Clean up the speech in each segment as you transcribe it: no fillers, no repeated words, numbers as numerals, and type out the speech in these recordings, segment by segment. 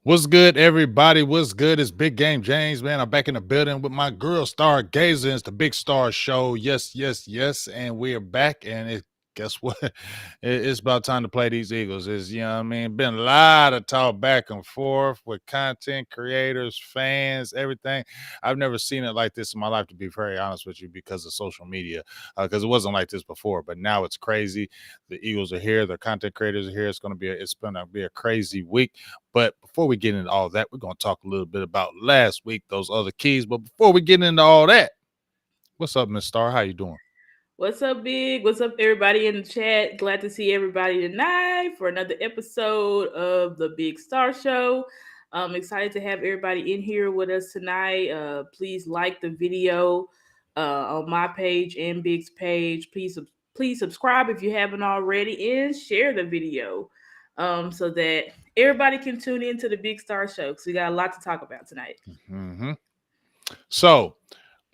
What's good, everybody? What's good? It's Big Game James, man. I'm back in the building with my girl Stargazer. It's the Big Star Show. Yes, yes, yes. And we're back. And guess what? It's about time to play these Eagles. It's, you know what I mean? Been a lot of talk back and forth with content creators, fans, everything. I've never seen it like this in my life, to be very honest with you, because of social media, because it wasn't like this before. But now it's crazy. The Eagles are here. The content creators are here. It's gonna be a crazy week. But before we get into all that, we're going to talk a little bit about last week, those other keys. But before we get into all that, what's up, Miss Star? How you doing? What's up, Big? What's up, everybody in the chat? Glad to see everybody tonight for another episode of the Big Star Show. I'm excited to have everybody in here with us tonight. Please like the video on my page and Big's page. Please subscribe if you haven't already, and share the video so that everybody can tune into the Big Star Show because we got a lot to talk about tonight. Mm-hmm. So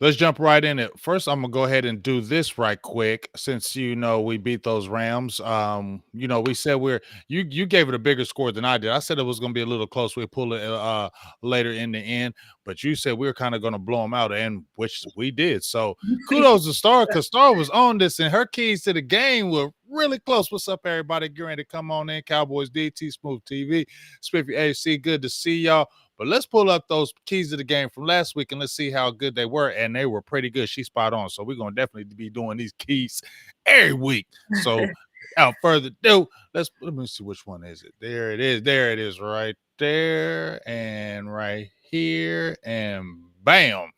let's jump right in it. First, I'm gonna go ahead and do this right quick, since we beat those Rams. We said you gave it a bigger score than I did. I said it was gonna be a little close. We pull it later in the end, but you said we were kind of gonna blow them out, and which we did. So kudos to Star, because Star was on this, and her keys to the game were really close. What's up, everybody? Get ready to come on in. Cowboys DT Smooth TV, Spiffy AC. Good to see y'all. But let's pull up those keys to the game from last week and let's see how good they were. And they were pretty good. She's spot on. So we're going to definitely be doing these keys every week. So without further ado, let me see, which one is it. There it is. There it is, right there and right here. And bam.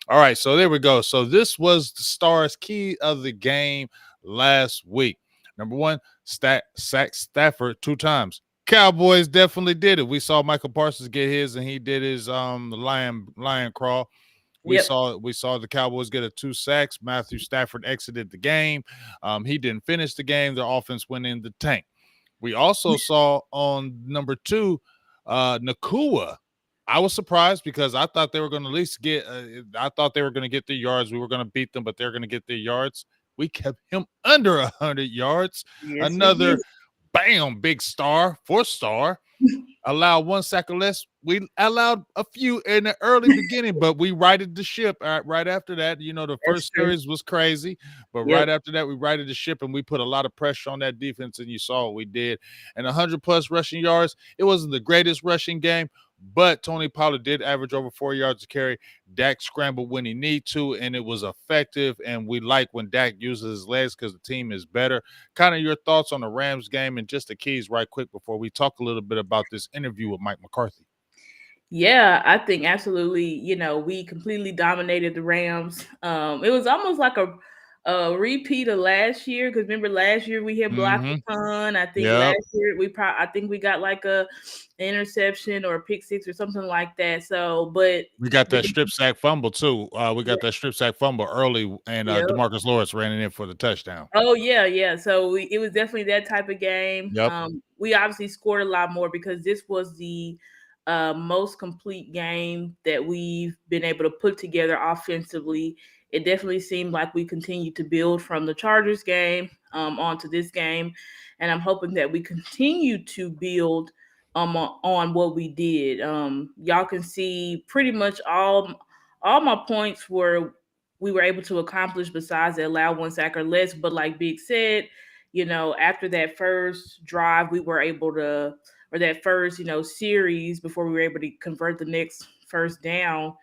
All right. So there we go. So this was the Stars' key of the game last week. Number one, sack Stafford 2 times. Cowboys definitely did it. We saw Michael Parsons get his, and he did his lion crawl. We Yep. saw the Cowboys get a 2 sacks. Matthew Stafford exited the game. He didn't finish the game. Their offense went in the tank. We also saw on number 2, Nakua. I was surprised because I thought they were going to at least get. I thought they were going to get their yards. We were going to beat them, but they're going to get their yards. We kept him under 100 yards. Yes, we Another did. bam, big star, 4-star. Allowed 1 sack or less. We allowed a few in the early beginning, but we righted the ship right after that. The That's first true. series was crazy, but Yep. right after that, we righted the ship and we put a lot of pressure on that defense, and you saw what we did. And 100-plus rushing yards. It wasn't the greatest rushing game, but Tony Pollard did average over 4 yards a carry. Dak scrambled when he need to, and it was effective. And we like when Dak uses his legs because the team is better. Kind of your thoughts on the Rams game and just the keys right quick before we talk a little bit about this interview with Mike McCarthy. Yeah, I think absolutely. We completely dominated the Rams. It was almost like a repeat of last year because remember last year we had blocked Mm-hmm. a ton. I think Yep. last year I think we got like an interception or a pick six or something like that. So, but We got the that strip sack fumble too. We yeah, got that strip sack fumble early, and yeah. Demarcus Lawrence ran it in for the touchdown. Oh yeah, yeah. So it was definitely that type of game. Yep. We obviously scored a lot more because this was the most complete game that we've been able to put together offensively. It definitely seemed like we continued to build from the Chargers game onto this game, and I'm hoping that we continue to build on what we did. Y'all can see pretty much all my points we were able to accomplish besides the allow 1 sack or less. But like Big said, after that first drive, we were able to, or that first, series before we were able to convert the next first down,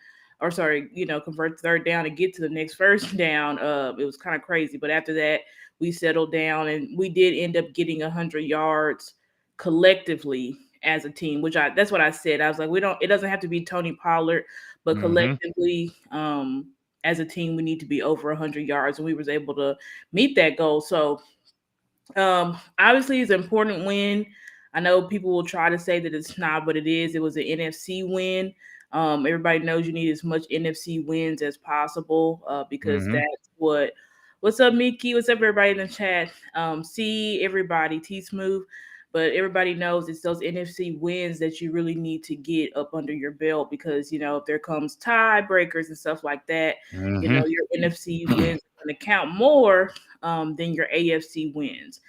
or sorry, convert the third down and get to the next first down. It was kind of crazy. But after that, we settled down and we did end up getting 100 yards collectively as a team, that's what I said. I was like, it doesn't have to be Tony Pollard, but Mm-hmm. collectively, as a team, we need to be over 100 yards, and we was able to meet that goal. So, obviously, it's an important win. I know people will try to say that it's not, but it is. It was an NFC win. Everybody knows you need as much NFC wins as possible because Mm-hmm. that's what. What's up, Mickey? What's up, everybody in the chat? See everybody, T Smooth. But everybody knows it's those NFC wins that you really need to get up under your belt because if there comes tiebreakers and stuff like that, Mm-hmm. your NFC wins are going to count more than your AFC wins.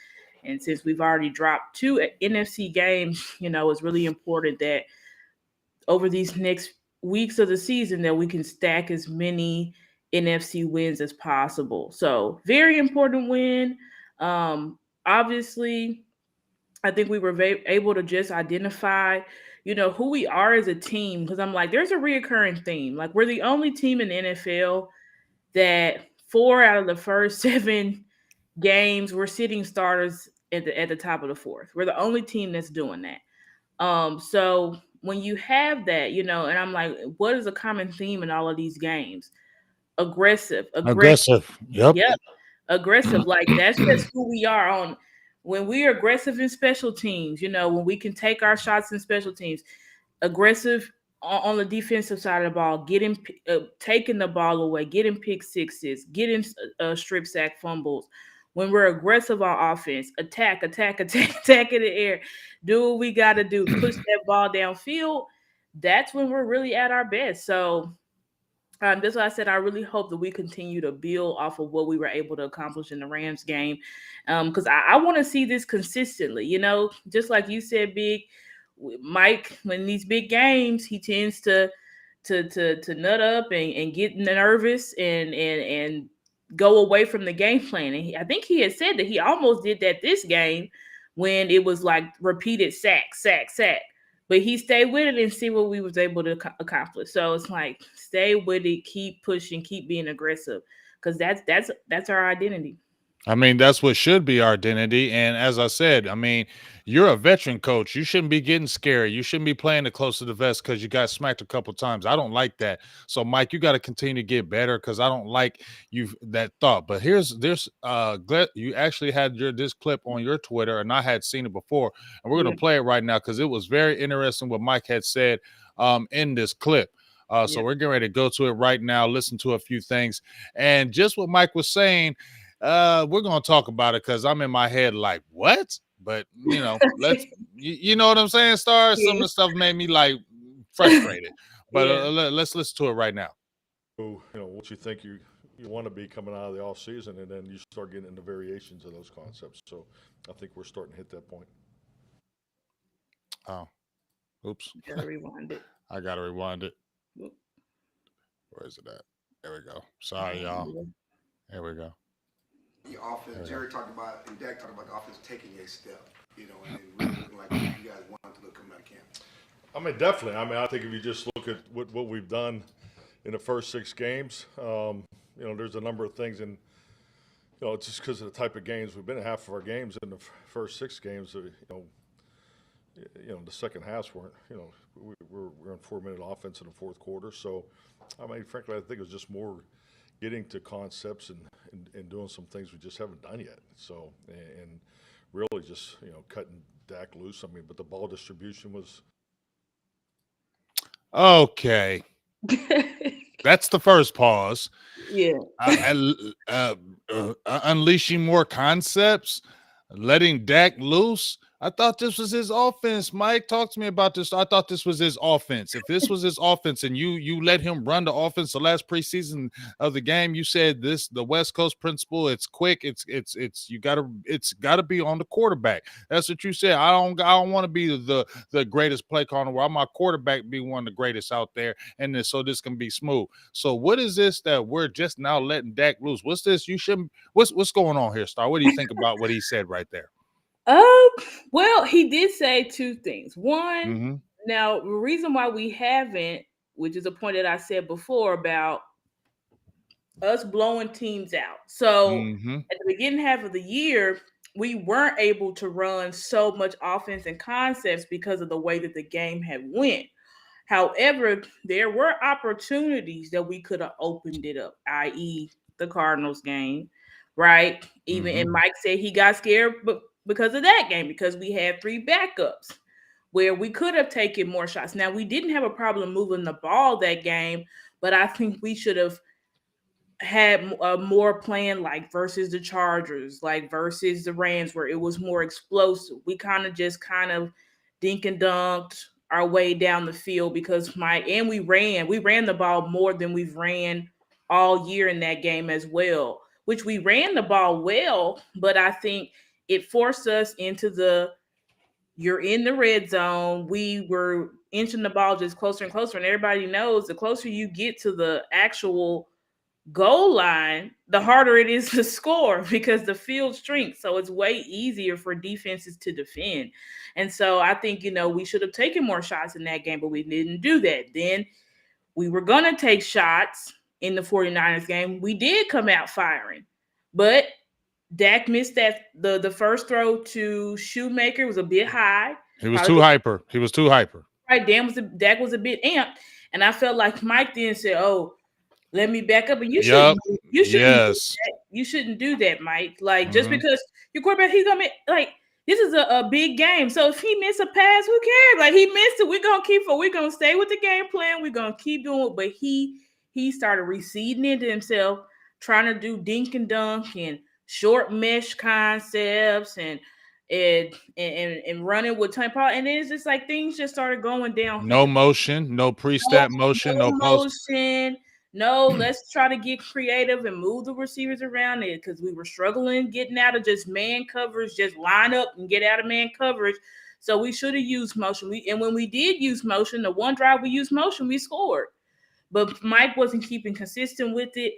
And since we've already dropped 2 NFC games, it's really important that over these next weeks of the season that we can stack as many NFC wins as possible. So very important win. Obviously, I think we were able to just identify, who we are as a team. Because I'm like, there's a reoccurring theme. Like we're the only team in the NFL that 4 out of the first 7 games we're sitting starters at the top of the fourth. We're the only team that's doing that. So when you have that, and I'm like, what is a common theme in all of these games? Aggressive. Aggressive. Yep. Yep, aggressive. Like that's just who we are on. When we're aggressive in special teams, when we can take our shots in special teams, aggressive on the defensive side of the ball, taking the ball away, getting pick sixes, getting strip sack fumbles. When we're aggressive on offense, attack, attack, attack, attack in the air, do what we got to do, push that ball downfield. That's when we're really at our best. So that's why I said I really hope that we continue to build off of what we were able to accomplish in the Rams game, because I want to see this consistently. Just like you said, Big Mike, when these big games, he tends to nut up and get nervous and go away from the game plan. And I think he had said that he almost did that this game when it was like repeated sack, sack, sack. But he stayed with it and see what we was able to accomplish. So it's like stay with it, keep pushing, keep being aggressive, because that's our identity. I mean, that's what should be our identity. And as I said, I mean, you're a veteran coach. You shouldn't be getting scary. You shouldn't be playing it close to the vest because you got smacked a couple times. I don't like that. So, Mike, you got to continue to get better because I don't like you that thought. But there's you actually had this clip on your Twitter, and I had seen it before, and we're Yeah, gonna play it right now because it was very interesting what Mike had said in this clip. So yeah. we're getting ready to go to it right now, listen to a few things, and just what Mike was saying. We're gonna talk about it because I'm in my head like, what? But let's you know what I'm saying, Star? Some of Yeah, the stuff made me like frustrated. But yeah. let's listen to it right now. What you think you want to be coming out of the off season, and then you start getting into variations of those concepts. So I think we're starting to hit that point. Oh, oops. Gotta rewind it. I gotta rewind it. Where is it at? There we go. Sorry, y'all. Yeah. There we go. The There offense, we go. Jerry talked about, and Dak talked about the offense taking a step, and it really looking like you guys want to look coming out of camp. I mean, definitely. I mean, I think if you just look at what we've done in the first 6 games, there's a number of things, and it's just because of the type of games we've been in. Half of our games in the first 6 games, the second halves weren't. We're in 4-minute offense in the fourth quarter. So, I mean, frankly, I think it was just more getting to concepts and doing some things we just haven't done yet. So, and really just cutting Dak loose. I mean, but the ball distribution was. Okay, that's the first pause. Yeah. Unleashing more concepts, letting Dak loose. I thought this was his offense. Mike, talk to me about this. I thought this was his offense. If this was his offense and you let him run the offense the last preseason of the game, you said this the West Coast principle. It's quick. It's gotta be on the quarterback. That's what you said. I don't want to be the greatest play caller. Where my quarterback be one of the greatest out there, and so this can be smooth. So what is this that we're just now letting Dak loose? What's this? You shouldn't. What's going on here, Star? What do you think about what he said right there? Um, well, he did say two things. One, Mm-hmm. now the reason why we haven't, which is a point that I said before about us blowing teams out. So Mm-hmm. at the beginning half of the year, we weren't able to run so much offense and concepts because of the way that the game had went. However, there were opportunities that we could have opened it up, i.e., the Cardinals game, right? Even Mm-hmm. and Mike said he got scared, but because of that game, because we had 3 backups where we could have taken more shots. Now we didn't have a problem moving the ball that game, but I think we should have had a more plan like versus the Chargers, like versus the Rams, where it was more explosive. We kind of dink and dunked our way down the field because we ran the ball more than we've ran all year in that game as well. Which we ran the ball well, but I think it forced us into the you're in the red zone. We were inching the ball just closer and closer, and everybody knows the closer you get to the actual goal line, the harder it is to score because the field shrinks. So it's way easier for defenses to defend. And so I think, we should have taken more shots in that game, but we didn't do that. Then we were going to take shots in the 49ers game. We did come out firing, but Dak missed the first throw to Shoemaker was a bit high. He was too hyper. Right, Dak was a bit amped, and I felt like Mike then said, "Oh, let me back up." And you shouldn't. You shouldn't. Yes. You shouldn't do that, Mike. Like just because your quarterback, he's gonna this is a big game. So if he missed a pass, who cares? Like he missed it. We're gonna stay with the game plan. We're gonna keep doing it. But he started receding into himself, trying to do dink and dunk and short mesh concepts and running with time power. And then it's just like things just started going down. No motion, no pre-snap motion, no post motion. No, let's try to get creative and move the receivers around it because we were struggling getting out of just man coverage, just line up and get out of man coverage. So we should have used motion. And when we did use motion, the one drive we used motion, we scored. But Mike wasn't keeping consistent with it.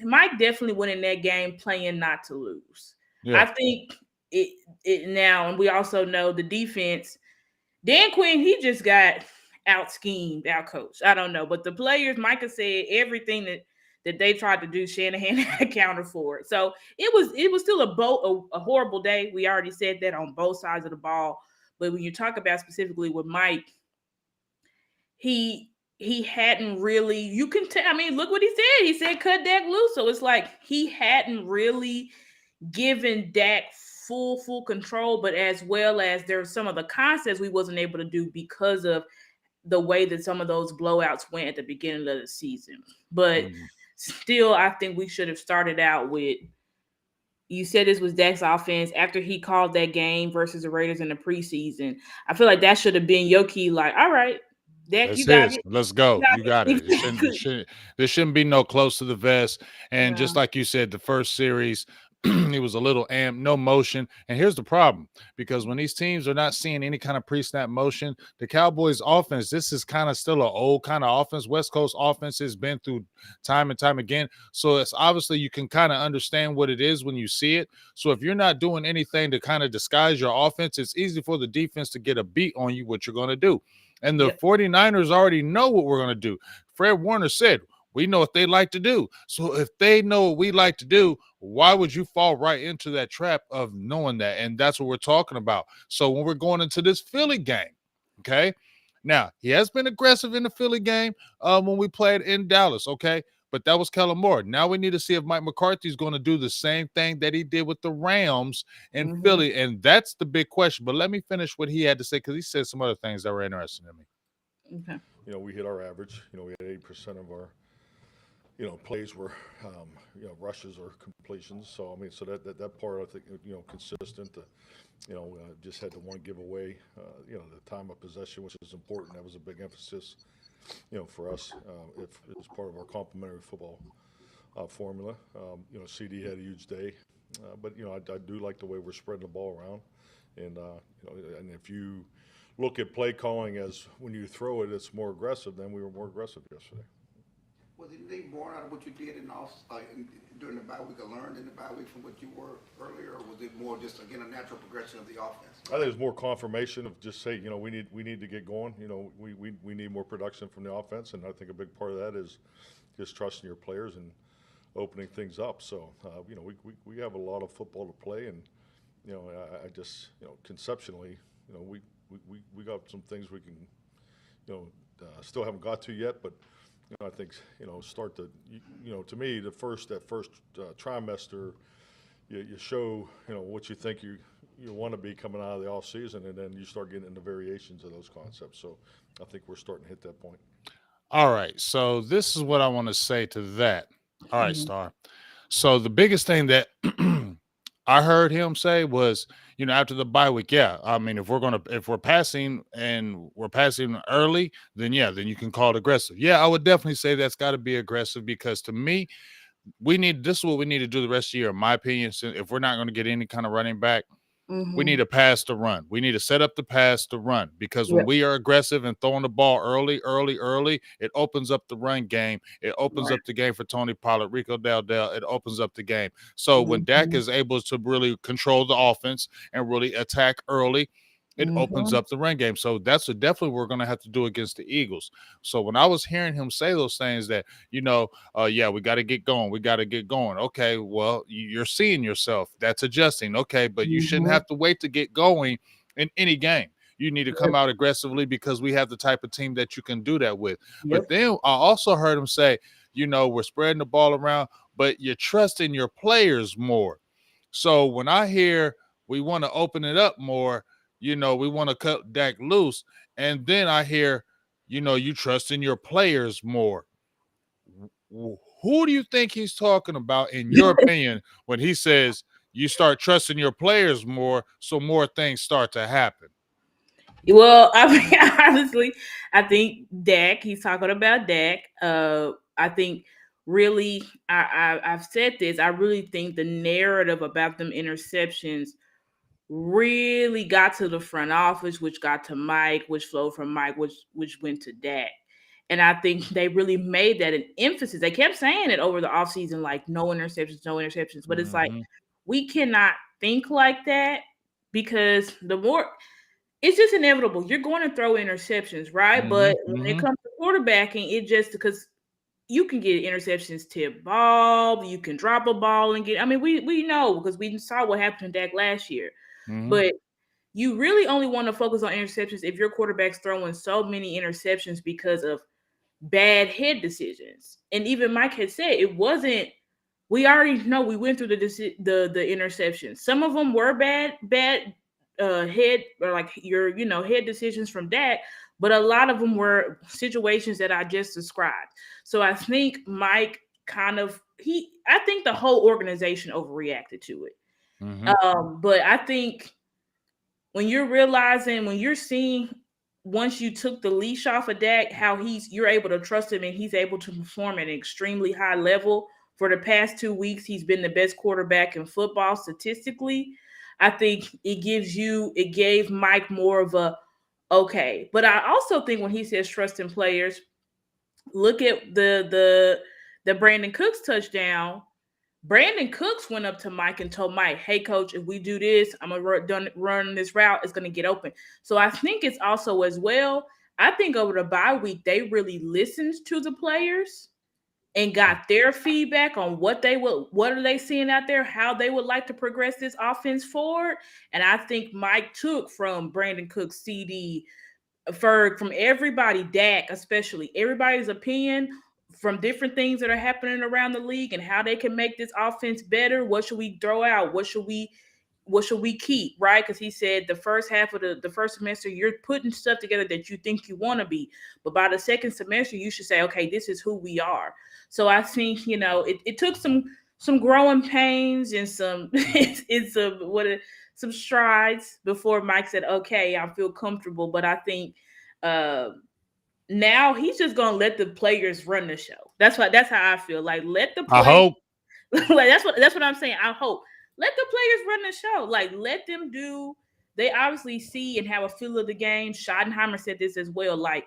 Mike definitely went in that game playing not to lose. Yeah. I think it now, and we also know the defense. Dan Quinn, he just got out-schemed, out-coached. I don't know. But the players, Micah said everything that they tried to do, Shanahan accounted for it. So it was still a horrible day. We already said that on both sides of the ball. But when you talk about specifically with Mike, he hadn't really, you can tell, look what he said. He said cut Dak loose. So it's like he hadn't really given Dak full control, but as well as there's some of the concepts we wasn't able to do because of the way that some of those blowouts went at the beginning of the season. But still, I think we should have started out with, you said this was Dak's offense after he called that game versus the Raiders in the preseason. I feel like that should have been your key, like, all right, Dak, you got it. Let's go. You got it. There shouldn't be no close to the vest. And just like you said, the first series, he was a little amped, no motion. And here's the problem, because when these teams are not seeing any kind of pre-snap motion, the Cowboys offense, this is kind of still an old kind of offense. West Coast offense has been through time and time again. So it's obviously you can kind of understand what it is when you see it. So if you're not doing anything to kind of disguise your offense, it's easy for the defense to get a beat on you, what you're going to do. And the 49ers already know what we're going to do. Fred Warner said, we know what they like to do. So if they know what we like to do, why would you fall right into that trap of knowing that? And that's what we're talking about. So when we're going into this Philly game, okay, now he has been aggressive in the Philly game when we played in Dallas, okay, but that was Kellen Moore. Now we need to see if Mike McCarthy is going to do the same thing that he did with the Rams in Philly, and that's the big question. But let me finish what he had to say, because he said some other things that were interesting to me. Okay. We hit our average. We had 80% of our plays were, rushes or completions. So, so that part, I think, consistent. Just had the one giveaway, the time of possession, which is important. That was a big emphasis, for us. If it was part of our complementary football formula. CD had a huge day. But, I do like the way we're spreading the ball around. And, and if you look at play calling as when you throw it, it's more aggressive, then we were more aggressive yesterday. Was anything born out of what you did during the bye week, or learned in the bye week from what you were earlier, or was it more just, again, a natural progression of the offense? I think it was more confirmation of just say, we need to get going. We need more production from the offense, and I think a big part of that is just trusting your players and opening things up. So, we have a lot of football to play, and I just conceptually, we got some things we can, still haven't got to yet, but. I think start to to me that first trimester, you show what you think you want to be coming out of the off season, and then you start getting into variations of those concepts. So I think we're starting to hit that point. All right, so this is what I want to say to that. All right, Star. So the biggest thing that I heard him say was, after the bye week, if we're passing and we're passing early, then you can call it aggressive. Yeah, I would definitely say that's got to be aggressive, because to me, this is what we need to do the rest of the year, in my opinion. So if we're not going to get any kind of running back, We need Mhm. to pass the run. We need to set up the pass to run because when Yep. we are aggressive and throwing the ball early, it opens up the run game. It opens Right. up the game for Tony Pollard, Rico Dowdell. It opens up the game. So when Dak Mhm. is able to really control the offense and really attack early, it opens Mhm. up the run game. So that's what definitely we're going to have to do against the Eagles. So when I was hearing him say those things that, yeah, we got to get going. We got to get going. Okay, well, you're seeing yourself. That's adjusting. Okay, but you shouldn't Mhm. have to wait to get going in any game. You need to come Yep. out aggressively because we have the type of team that you can do that with. But Yep. then I also heard him say, we're spreading the ball around, but you're trusting your players more. So when I hear we want to open it up more, we want to cut Dak loose, and then I hear, you trust in your players more. Who do you think he's talking about, in your opinion, when he says you start trusting your players more, so more things start to happen? Well, I mean, honestly, I think Dak. He's talking about Dak. I think really, I've said this. I really think the narrative about them interceptions really got to the front office, which got to Mike, which flowed from Mike, which went to Dak. And I think they really made that an emphasis. They kept saying it over the offseason, like no interceptions, no interceptions. But it's like Mm-hmm. we cannot think like that because the more it's just inevitable. You're going to throw interceptions, right? Mm-hmm. But when it Mm-hmm. comes to quarterbacking, it just because you can get interceptions tip ball, you can drop a ball and get. I mean, we know because we saw what happened to Dak last year. Mm-hmm. But you really only want to focus on interceptions if your quarterback's throwing so many interceptions because of bad head decisions. And even Mike had said it wasn't. We already know we went through the interceptions. Some of them were bad head or like your head decisions from Dak, but a lot of them were situations that I just described. So I think Mike kind of I think the whole organization overreacted to it. Mm-hmm. But I think when you're realizing, when you're seeing once you took the leash off of Dak, how you're able to trust him and he's able to perform at an extremely high level. For the past 2 weeks, he's been the best quarterback in football statistically. I think it gave Mike more of a okay. But I also think when he says trust in players, look at the Brandon Cooks touchdown. Brandon Cooks went up to Mike and told Mike, "Hey, coach, if we do this, I'm gonna run this route. It's gonna get open." So I think it's also as well. I think over the bye week they really listened to the players and got their feedback on what are they seeing out there, how they would like to progress this offense forward. And I think Mike took from Brandon Cooks, CD, Ferg, from everybody, Dak especially, everybody's opinion from different things that are happening around the league and how they can make this offense better. What should we throw out? What should we keep? Right? Because he said the first half of the first semester, you're putting stuff together that you think you want to be, but by the second semester, you should say, okay, this is who we are. So I think it took some growing pains and some it's some strides before Mike said, okay, I feel comfortable. But I think uh, now he's just gonna let the players run the show. That's how I feel. Like let the I play hope. like that's what I'm saying. I hope. Let the players run the show. Like let them do they obviously see and have a feel of the game. Schottenheimer said this as well. Like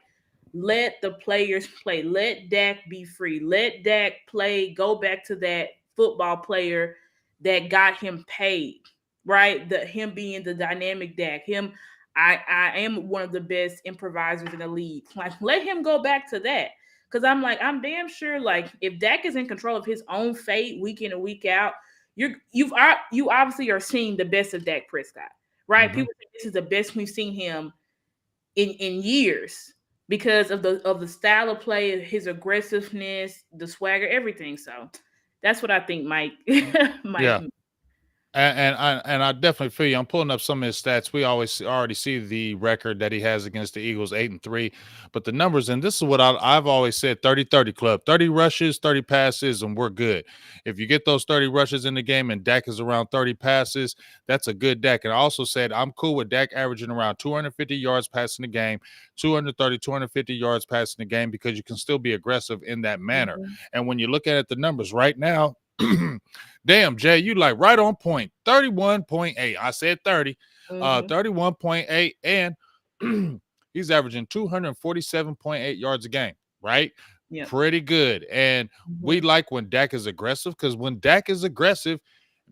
let the players play. Let Dak be free. Let Dak play. Go back to that football player that got him paid. Right? Him being the dynamic Dak. I am one of the best improvisers in the league. Like let him go back to that. Cause I'm damn sure like if Dak is in control of his own fate week in and week out, you obviously are seeing the best of Dak Prescott, right? Mm-hmm. People think this is the best we've seen him in years because of the style of play, his aggressiveness, the swagger, everything. So that's what I think Mike Mike. Yeah. And I definitely feel you. I'm pulling up some of his stats. We already see the record that he has against the Eagles, 8-3. But the numbers, and this is what I've always said: 30-30 club, 30 rushes, 30 passes, and we're good. If you get those 30 rushes in the game and Dak is around 30 passes, that's a good Dak. And I also said I'm cool with Dak averaging around 250 yards passing the game, 230, 250 yards passing the game, because you can still be aggressive in that manner. Mhm. And when you look at it, the numbers right now, Damn, Jay, you like right on point. 31.8. I said 30. Mm-hmm. 31.8. And he's averaging 247.8 yards a game, right? Yep. Pretty good. And we Mm-hmm. like when Dak is aggressive because when Dak is aggressive,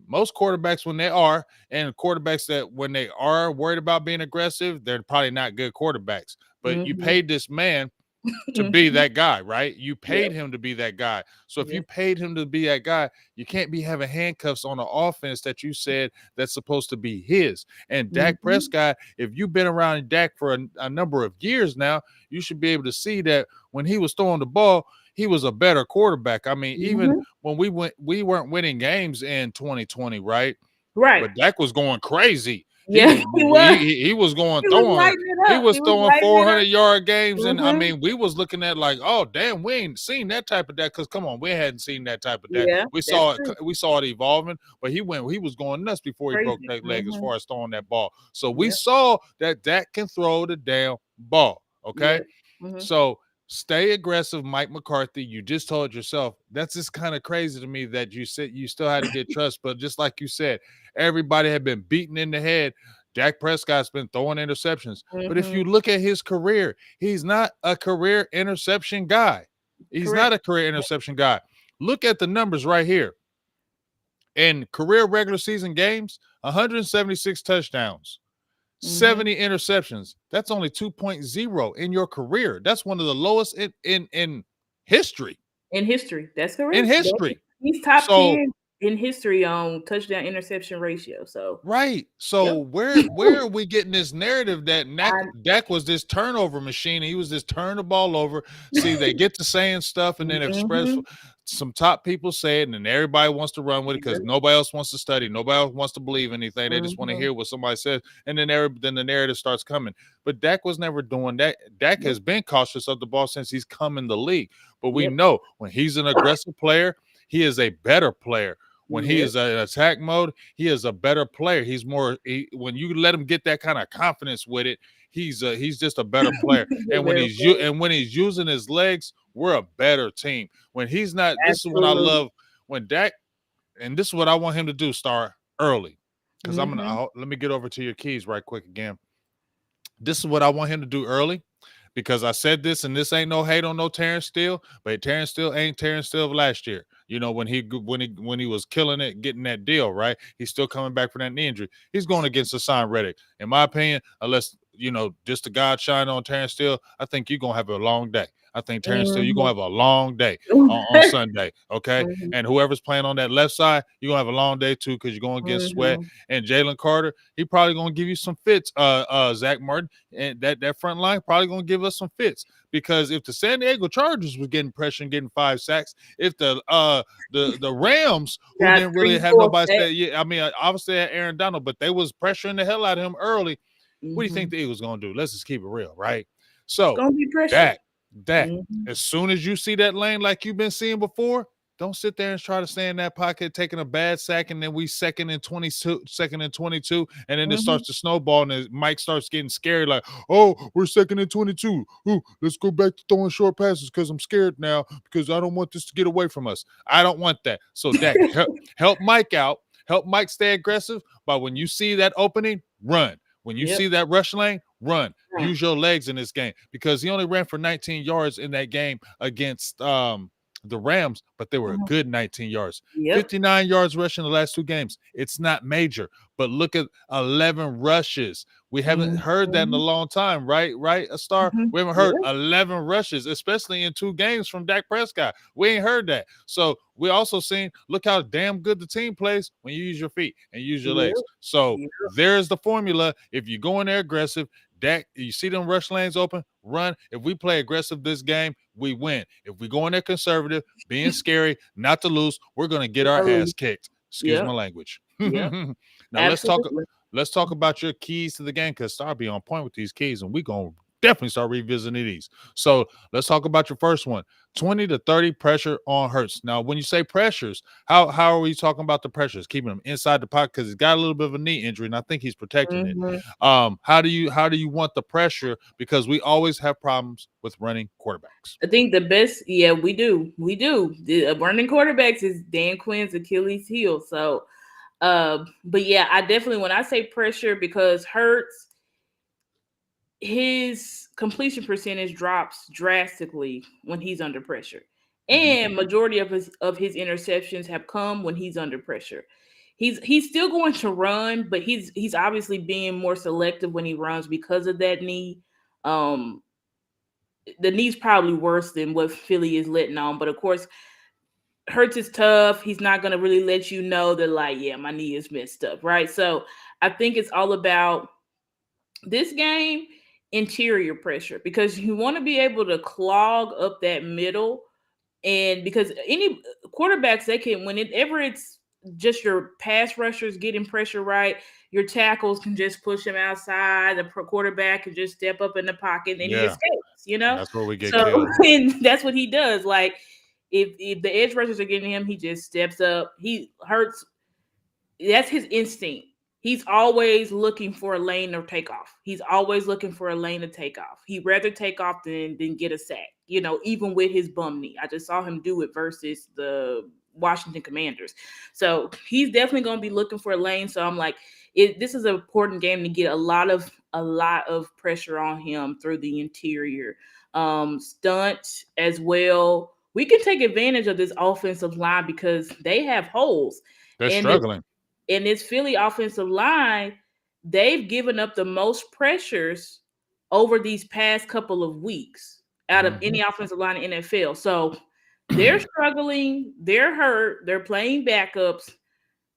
most quarterbacks, when they are, and quarterbacks that when they are worried about being aggressive, they're probably not good quarterbacks. But you Mm-hmm. paid this man to be Mm-hmm. that guy, right? You paid Yep. him to be that guy. So if you Yep. paid him to be that guy, you can't be having handcuffs on the offense that you said that's supposed to be his. And Dak Mm-hmm. Prescott, if you've been around Dak for a number of years now, you should be able to see that when he was throwing the ball, he was a better quarterback. I mean, even Mm-hmm. when we weren't winning games in 2020, right? Right. But Dak was going crazy. He Yeah, was he was. he was going He was throwing. lighting it He up. was He was throwing lighting it 400-yard games, and I up. mean, we was looking at like, oh damn, we ain't seen that type of Dak. Because come on, we hadn't seen that type of Dak. Yeah, We that's saw it. true. We saw it evolving, but he was going nuts before he broke Crazy. that leg as Mm-hmm. far as throwing that ball. So we Yep. saw that Dak can throw the damn ball. Okay, Yep. Mm-hmm. so stay aggressive, Mike McCarthy. You just told yourself that's just kind of crazy to me that you said you still had to get trust, but just like you said, everybody had been beaten in the head. Dak Prescott's been throwing interceptions. But if Mm-hmm. you look at his career, he's not a career interception guy. He's not Correct. a career interception guy. Look at the numbers right here. In career regular season games, 176 touchdowns, Mm-hmm. 70 interceptions. That's only 2.0 in your career. That's one of the lowest in history. In history, that's In correct. history. He's top So 10 in history on touchdown interception ratio. So, right. yep. So where are we getting this narrative that I, Dak was this turnover machine? He was this turn the ball over. See, they get to saying stuff and then express mm-hmm. some top people say it, and then everybody wants to run with it because Yep. nobody else wants to study, nobody else wants to believe anything. They just want to Mm-hmm. hear what somebody says, and then the narrative starts coming. But Dak was never doing that. Dak Yep. has been cautious of the ball since he's come in the league. But we Yep. know when he's an aggressive player, he is a better player. When he Yep. is in attack mode, he is a better player. He's more when you let him get that kind of confidence with it, he's just a better player. He's a And when better he's player. and when he's using his legs, we're a better team. When he's not, this is what I Absolutely. love when Dak, and this is what I want him to do, Star, early. Because Mm-hmm. let me get over to your keys right quick again. This is what I want him to do early because I said this, and this ain't no hate on no Terrence Steele, but Terrence Steele ain't Terrence Steele of last year. You know, when he was killing it, getting that deal, right? He's still coming back from that knee injury. He's going against Hassan Reddick. In my opinion, unless just the God shine on Terrence Steele, I think you're gonna have a long day. I think Terrence Steele, you're Mm-hmm. gonna have a long day on Sunday. Okay. Mm-hmm. And whoever's playing on that left side, you're gonna have a long day too, because you're going against Sweat Mm-hmm. and Jalen Carter. He probably gonna give you some fits, Zach Martin. And that front line probably gonna give us some fits because if the San Diego Chargers was getting pressure and getting 5 sacks, if the Rams who Got didn't really three, have four nobody sacks. say, yeah, I mean obviously they had Aaron Donald, but they was pressuring the hell out of him early. What do you Mm-hmm. think the Eagles gonna do? Let's just keep it real, right? It's So gonna be pressure. Dak, Dak, Mm-hmm. as soon as you see that lane like you've been seeing before, don't sit there and try to stay in that pocket, taking a bad sack, and then we second and 22, and then it Mm-hmm. starts to snowball, and Mike starts getting scary, like, oh, we're second and 22. Ooh, let's go back to throwing short passes because I'm scared now because I don't want this to get away from us. I don't want that. So Dak, help Mike out, help Mike stay aggressive, but when you see that opening, run. When you Yep. see that rush lane, run. Right. Use your legs in this game because he only ran for 19 yards in that game against the Rams, but they were a Mhm. good 19 yards. Yep. 59 yards rushing the last 2 games. It's not major, but look at 11 rushes. We haven't heard that in a Mhm. long time, right? Right, a star. Mhm. We haven't heard Yeah. 11 rushes, especially in 2 games from Dak Prescott. We ain't heard that. So we also seen look how damn good the team plays when you use your feet and use your Yep. legs. So Yep. there's the formula. If you go in there aggressive, Dak, you see them rush lanes open, run. If we play aggressive this game, we win. If we go in there conservative, being scary, not to lose, we're gonna get our Not ass lose. kicked. Excuse my Yep. language. Yep. Now let's talk. Absolutely. Let's talk about your keys to the game because Star be on point with these keys, and we gonna definitely start revisiting these. So let's talk about your first one. 20 to 30 pressure on Hurts. Now, when you say pressures, how are we talking about the pressures? Keeping him inside the pocket because he's got a little bit of a knee injury, and I think he's protecting it. Mhm. How do you want the pressure? Because we always have problems with running quarterbacks. I think the best, yeah, we do. We do. The running quarterbacks is Dan Quinn's Achilles heel. So, but yeah, I definitely, when I say pressure, because Hurts, his completion percentage drops drastically when he's under pressure. Mhm. And majority of his interceptions have come when he's under pressure. He's still going to run, but he's obviously being more selective when he runs because of that knee. Um, the knee's probably worse than what Philly is letting on, but of course, Hurts is tough. He's not going to really let you know that, like, yeah, my knee is messed up, right? So I think it's all about this game, interior pressure, because you want to be able to clog up that middle. And because any quarterbacks, they can, whenever it's just your pass rushers getting pressure right, your tackles can just push him outside. The quarterback can just step up in the pocket and he Yeah, escapes, you know? that's where we get So, killed. and that's what he does. Like, if the edge rushers are getting him, he just steps up. He Hurts, that's his instinct. He's always looking for a lane to take off. He's always looking for a lane to take off. He'd rather take off than get a sack, even with his bum knee. I just saw him do it versus the Washington Commanders. So he's definitely going to be looking for a lane. So I'm like, this is an important game to get a lot of pressure on him through the interior. Stunt as well. We can take advantage of this offensive line because they have holes. They're And struggling. in this Philly offensive line, they've given up the most pressures over these past couple of weeks out of Mhm. any offensive line in the NFL. So they're struggling, they're hurt, they're playing backups.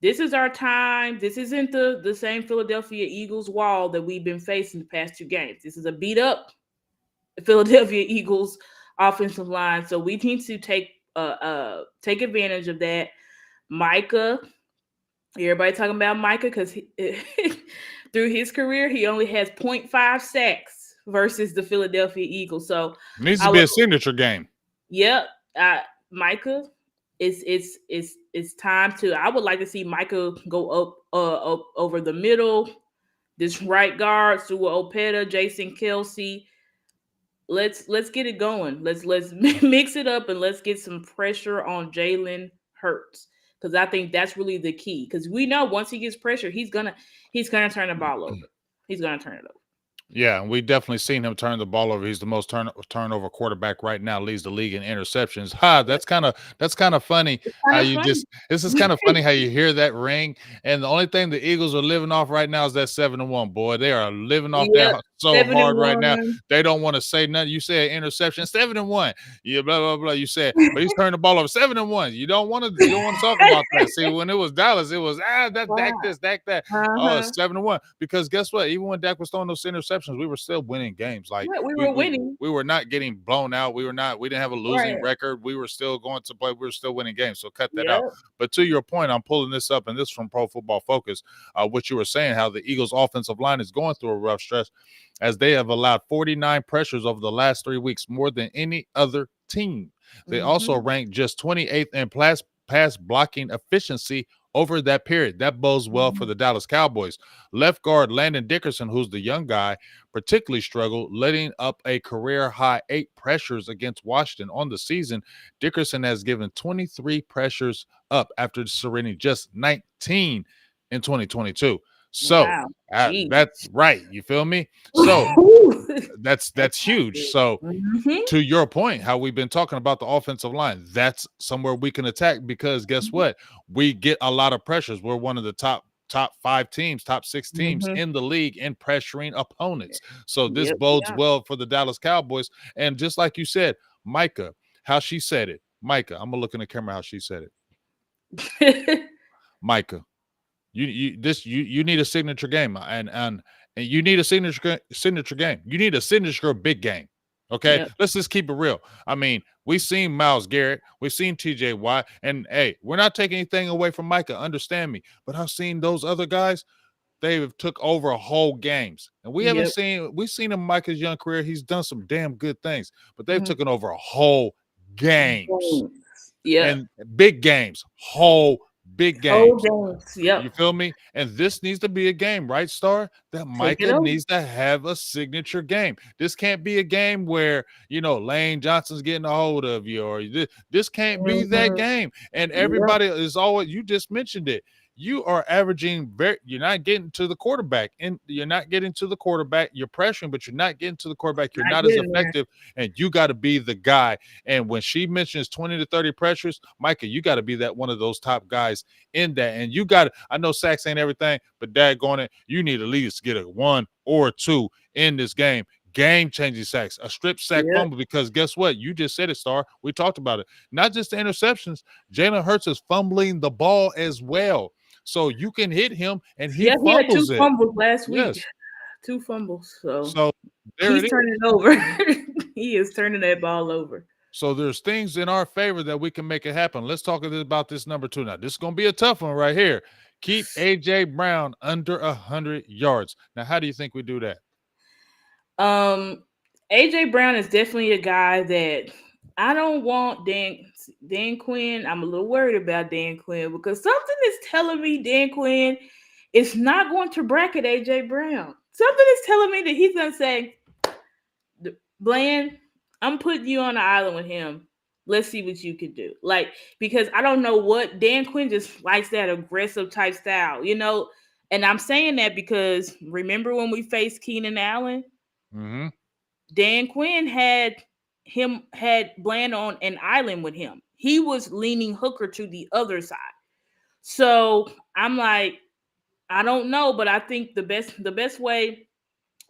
This is our time. This isn't the same Philadelphia Eagles wall that we've been facing the past two games. This is a beat up Philadelphia Eagles offensive line. So we need to take advantage of that. Micah, everybody talking about Micah because through his career, he only has 0.5 sacks versus the Philadelphia Eagles. So Needs to I be would, a signature game. yep, Micah, it's time to. I would like to see Micah go up over the middle. This right guard, Sua Opeta, Jason Kelsey. Let's get it going. Let's mix it up and let's get some pressure on Jalen Hurts because I think that's really the key. Because we know once he gets pressure, he's gonna turn the ball over. He's gonna turn it over. Yeah, and we definitely seen him turn the ball over. He's the most turnover quarterback right now, leads the league in interceptions. Ha, Yep. that's kind of funny It's how kind of you funny. just this is kind of funny how you hear that ring. And the only thing the Eagles are living off right now is that 7-1. Boy, they are living off that Yep, so seven and hard right now. one. They don't want to say nothing. You say an interception, 7-1. Yeah, blah blah blah. You said, but he's turning the ball over 7-1. You don't want to talk about that. See, when it was Dallas, it was that's Dak Wow. this, Dak that. Oh, Uh-huh. it's 7-1. Because guess what? Even when Dak was throwing those interceptions, we were still winning games. Like Yeah, we we were we winning. we were not getting blown out. We didn't have a losing Right. record. We were still going to play. We were still winning games. So cut that out. Yep. But to your point, I'm pulling this up, and this is from Pro Football Focus. What you were saying, how the Eagles' offensive line is going through a rough stretch, as they have allowed 49 pressures over the last 3 weeks, more than any other team. They also Mm-hmm. ranked just 28th in pass blocking efficiency over that period. That bodes well for Mm-hmm. the Dallas Cowboys. Left guard Landon Dickerson, who's the young guy, particularly struggled, letting up a career high 8 pressures against Washington on the season. Dickerson has given 23 pressures up after surrendering just 19 in 2022. So Wow. Gee. that's right. You feel me? So That's that's not huge. good. So Mm-hmm. to your point, how we've been talking about the offensive line, that's somewhere we can attack because guess what? We get a lot of pressures. We're one of the top 5 teams, top 6 teams Mm-hmm. in the league in pressuring opponents. So this Yep. bodes Yeah. well for the Dallas Cowboys. And just like you said, Micah, how she said it. Micah, I'm gonna look in the camera how she said it. Micah, you need a signature game, and you need a signature game. You need a signature big game. Okay, Yep. let's just keep it real. I mean, we've seen Miles Garrett, we've seen TJ Watt, and hey, we're not taking anything away from Micah. Understand me, but I've seen those other guys. They've took over whole games, and Yep. we've seen him Micah's young career. He's done some damn good things, but they've Mhm. taken over whole games Games. Yep. and big games, whole big Whole games. games. Yep. You feel me? And this needs to be a game, right, Star? That Take it Micah over. needs to have a signature game. This can't be a game where, Lane Johnson's getting a hold of you, or this can't be that Mhm. game. And Yep. everybody is always, you just mentioned it. You are averaging you're not getting to the quarterback, and you're not getting to the quarterback. You're pressuring, but you're not getting to the quarterback. You're Not not as getting there. effective, and you got to be the guy. And when she mentions 20 to 30 pressures, Micah, you got to be that one of those top guys in that. And you got, I know sacks ain't everything, but daggone it, you need at least get a one or two in this game. Game changing sacks, a strip sack Yep. fumble, because guess what? You just said it, Star. We talked about it. Not just the interceptions, Jalen Hurts is fumbling the ball as well. So you can hit him and he Yeah, he had 2 fumbles it. fumbles last week. Yes. 2 fumbles. So So there he's it is. turning it over. He is turning that ball over. So there's things in our favor that we can make it happen. Let's talk about this number 2 now. This is going to be a tough one right here. Keep AJ Brown under 100 yards. Now, how do you think we do that? AJ Brown is definitely a guy that I don't want Dan Quinn. I'm a little worried about Dan Quinn because something is telling me Dan Quinn is not going to bracket AJ Brown. Something is telling me that he's going to say, Bland, I'm putting you on an island with him. Let's see what you can do. Like, because I don't know what Dan Quinn just likes, that aggressive type style, And I'm saying that because remember when we faced Keenan Allen? Mm-hmm. Dan Quinn had Bland on an island with him. He was leaning Hooker to the other side. So I'm like, I don't know, but I think the best way,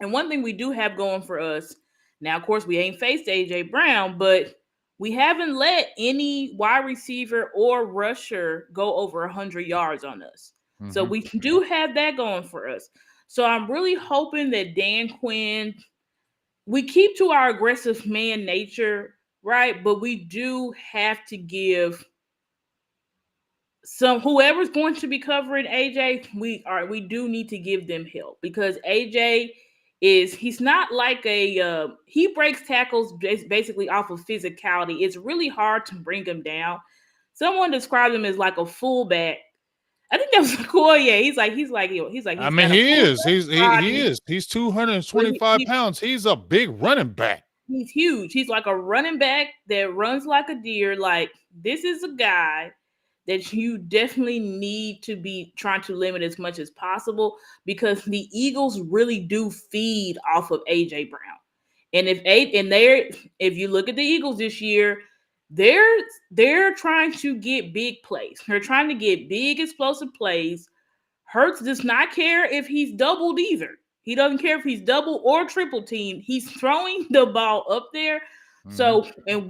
and one thing we do have going for us now, of course, we ain't faced AJ Brown, but we haven't let any wide receiver or rusher go over 100 yards on us. So Mm-hmm. we do have that going for us. So I'm really hoping that Dan Quinn, we keep to our aggressive man nature, right? But we do have to give whoever's going to be covering AJ, we do need to give them help because AJ he's not like he breaks tackles basically off of physicality. It's really hard to bring him down. Someone described him as like a fullback. I think that was cool. Yeah, he's like he's I mean, got a he is. fullback He body, is. He's but 225 pounds. He's a big running back. he's huge. He's like a running back that runs like a deer. Like, this is a guy that you definitely need to be trying to limit as much as possible because the Eagles really do feed off of AJ Brown. And if you look at the Eagles this year, they're trying to get big plays. They're trying to get big explosive plays. Hurts does not care if he's doubled either. He doesn't care if he's double or triple teamed. He's throwing the ball up there. Mm-hmm. So, and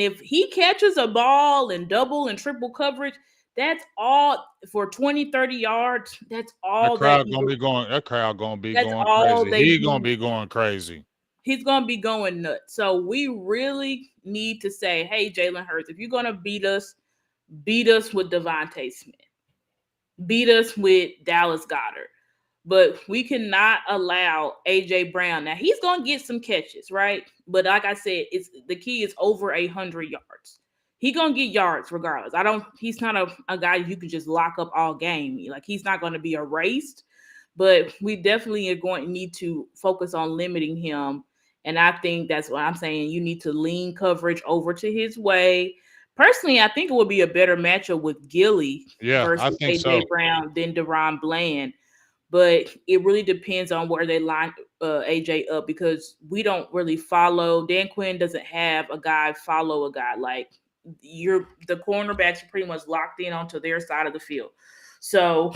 if he catches a ball in double and triple coverage, that's all for 20, 30 yards. That's all That crowd gonna be that's going all crazy. they He gonna do. be going crazy. He's gonna be going nuts. So we really need to say, hey, Jalen Hurts, if you're gonna beat us with Devontae Smith. Beat us with Dallas Goedert. But we cannot allow AJ Brown. Now he's gonna get some catches, right? But like I said, it's the key is over 100 yards. He gonna get yards regardless. He's not a guy you can just lock up all game. Like, he's not gonna be erased, but we definitely are going to need to focus on limiting him. And I think that's what I'm saying. You need to lean coverage over to his way. Personally, I think it would be a better matchup with Gilly Yeah, I versus think so. AJ Brown than Deron Bland. But it really depends on where they line AJ up because we don't really follow. Dan Quinn doesn't have a guy follow a guy. Like, the cornerbacks are pretty much locked in onto their side of the field. So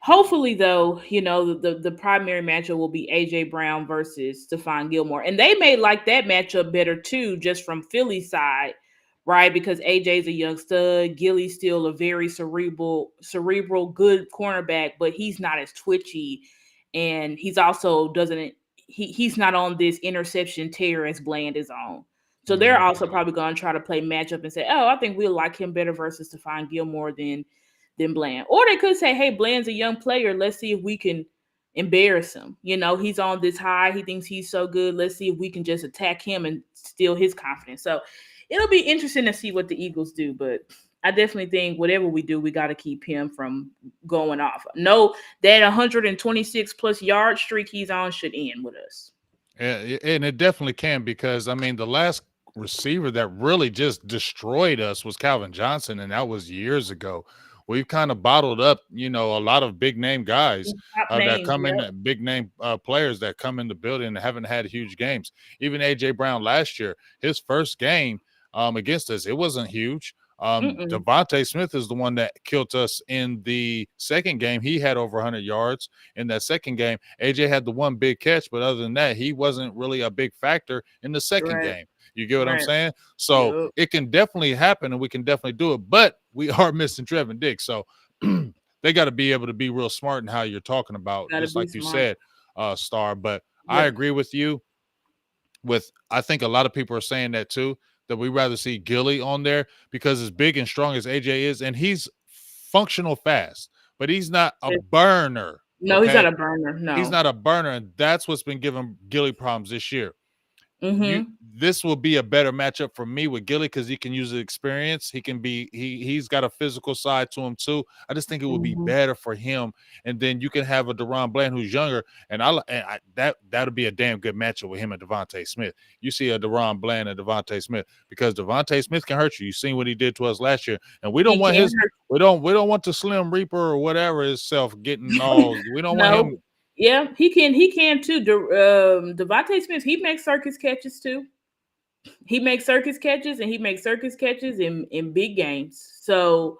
hopefully, though, the primary matchup will be AJ Brown versus Stephon Gilmore. And they may like that matchup better too, just from Philly's side, right? Because AJ's a young stud. Gilly's still a very cerebral, good cornerback, but he's not as twitchy. And he's also he's not on this interception tear as Bland is on. So they're Mhm. also probably going to try to play matchup and say, oh, I think we'll like him better versus Stephon Gilmore than than Bland. Or they could say, hey, Bland's a young player. Let's see if we can embarrass him. He's on this high. He thinks he's so good. Let's see if we can just attack him and steal his confidence. So it'll be interesting to see what the Eagles do. But I definitely think whatever we do, we got to keep him from going off. No, that 126 plus yard streak he's on should end with us. And it definitely can, because I mean the last receiver that really just destroyed us was Calvin Johnson, and that was years ago. We've kind of bottled up, a lot of big name guys Top that names, come yep. in, big name players that come in the building and haven't had huge games. Even AJ Brown last year, his first game against us, it wasn't huge. Devontae Smith is the one that killed us in the second game. He had over 100 yards in that second game. AJ had the one big catch, but other than that, he wasn't really a big factor in the second Right. game. You get what I'm Right. saying? So Yep. it can definitely happen, and we can definitely do it. But we are missing Trevin Diggs, so they got to be able to be real smart in how you're talking about, Gotta just be like you smart. said, Star. But I Yep. agree with you. I think a lot of people are saying that too, that we rather see Gilly on there because as big and strong as AJ is, and he's functional fast, but he's not a burner. No, he's not a burner. No. He's not a burner, and that's what's been giving Gilly problems this year. Mm-hmm. This will be a better matchup for me with Gilly because he can use the experience. He's got a physical side to him too. I just think it would be better for him, and then you can have a Deron Bland who's younger, and that'll be a damn good matchup with him and Devontae Smith. You see a Deron Bland and Devontae Smith, because Devontae Smith can hurt you. You've seen what he did to us last year, and we don't want we don't want the Slim Reaper or whatever himself getting all. We don't want him. Yeah, he can too. Devontae Smith, he makes circus catches too. He makes circus catches, and he makes circus catches in big games. So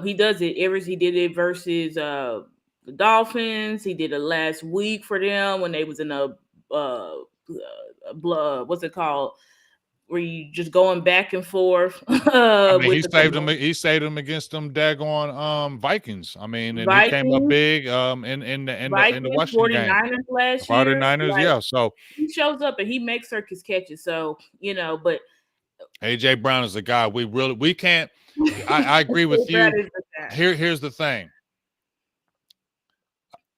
he does it. He did it versus the Dolphins. He did it last week for them when they was in a what's it called? Where you just going back and forth. He saved him. He saved him against them daggone Vikings. I mean, and Vikings, he came up big in the Washington 49ers game. Last year. 49ers, yeah. So he shows up and he makes circus catches. So but AJ Brown is the guy we can't. I agree with you. Here's the thing.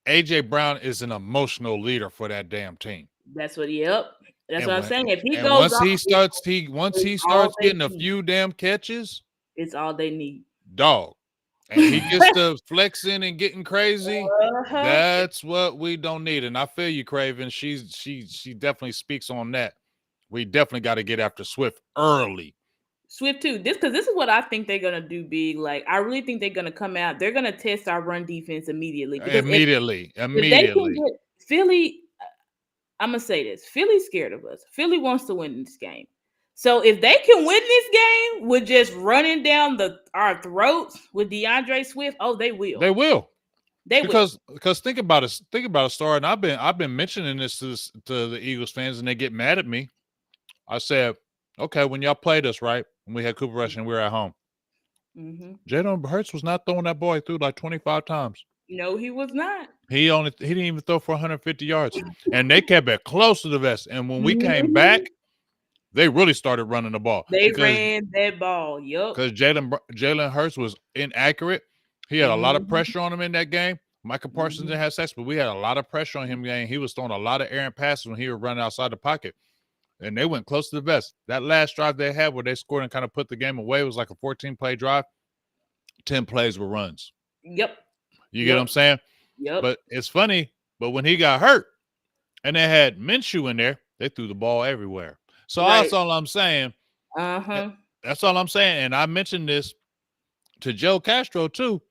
AJ Brown is an emotional leader for that damn team. That's what. Yep. That's what I'm saying. If he goes once he starts getting a few damn catches, it's all they need. Dog. And he gets to flexing and getting crazy. That's what we don't need. And I feel you, Craven. She definitely speaks on that. We definitely got to get after Swift early. Swift too. This is what I think they're gonna do. Big, like I really think they're gonna come out. They're gonna test our run defense immediately. Immediately. If they can get Philly, I'm gonna say this: Philly's scared of us. Philly wants to win this game. So if they can win this game with just running down our throats with DeAndre Swift, they will. They will. Because think about it. Think about it, Star. And I've been mentioning this to the Eagles fans, and they get mad at me. I said, okay, when y'all played us, right? When we had Cooper Rush and we were at home, Jalen Hurts was not throwing that boy through like 25 times. No, he was not. He didn't even throw for 150 yards, and they kept it close to the vest. And when we came back, they really started running the ball. They ran that ball. Yup. Because Jalen Hurts was inaccurate. He had a lot of pressure on him in that game. Michael Parsons didn't have sacks, but we had a lot of pressure on him. He was throwing a lot of errant passes when he was running outside the pocket. And they went close to the vest. That last drive they had where they scored and kind of put the game away was like a 14-play drive. 10 plays were runs. Yep. You get what I'm saying? Yep. But it's funny, but when he got hurt and they had Minshew in there, they threw the ball everywhere. So that's all I'm saying. That's all I'm saying. And I mentioned this to Joe Castro too,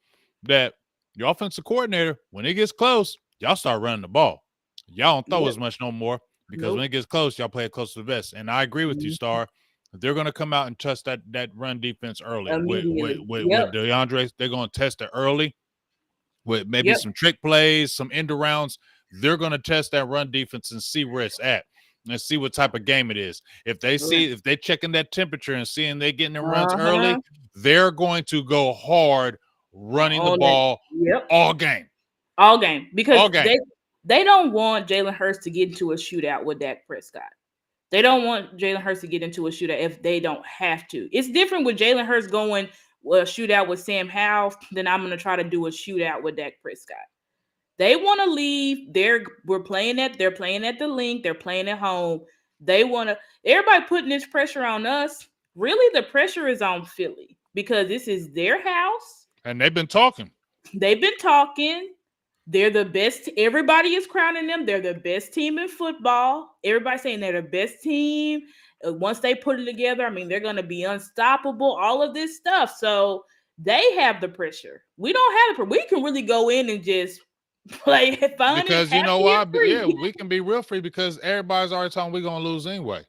that your offensive coordinator, when it gets close, y'all start running the ball. Y'all don't throw as much no more. Because when it gets close, y'all play it close to the vest. And I agree with you, Star. They're going to come out and test that run defense early. With DeAndre, they're going to test it early with maybe some trick plays, some end arounds. They're going to test that run defense and see where it's at and see what type of game it is. If they're checking that temperature and seeing they're getting the runs early, they're going to go hard running the ball all game. All game. Because they don't want Jalen Hurts to get into a shootout with Dak Prescott. They don't want Jalen Hurts to get into a shootout if they don't have to. It's different with Jalen Hurts going shootout with Sam Howell, then I'm going to try to do a shootout with Dak Prescott. They want to leave. They're playing at the link. They're playing at home. They want to. Everybody putting this pressure on us. Really, the pressure is on Philly because this is their house. And they've been talking. They've been talking. They're the best. Everybody is crowning them. They're the best team in football. Everybody's saying they're the best team. Once they put it together, I mean, they're going to be unstoppable. All of this stuff. So they have the pressure. We don't have the pressure. We can really go in and just play fun Because and you know happy why? and free. Yeah, we can be real free because everybody's already talking we're gonna lose anyway.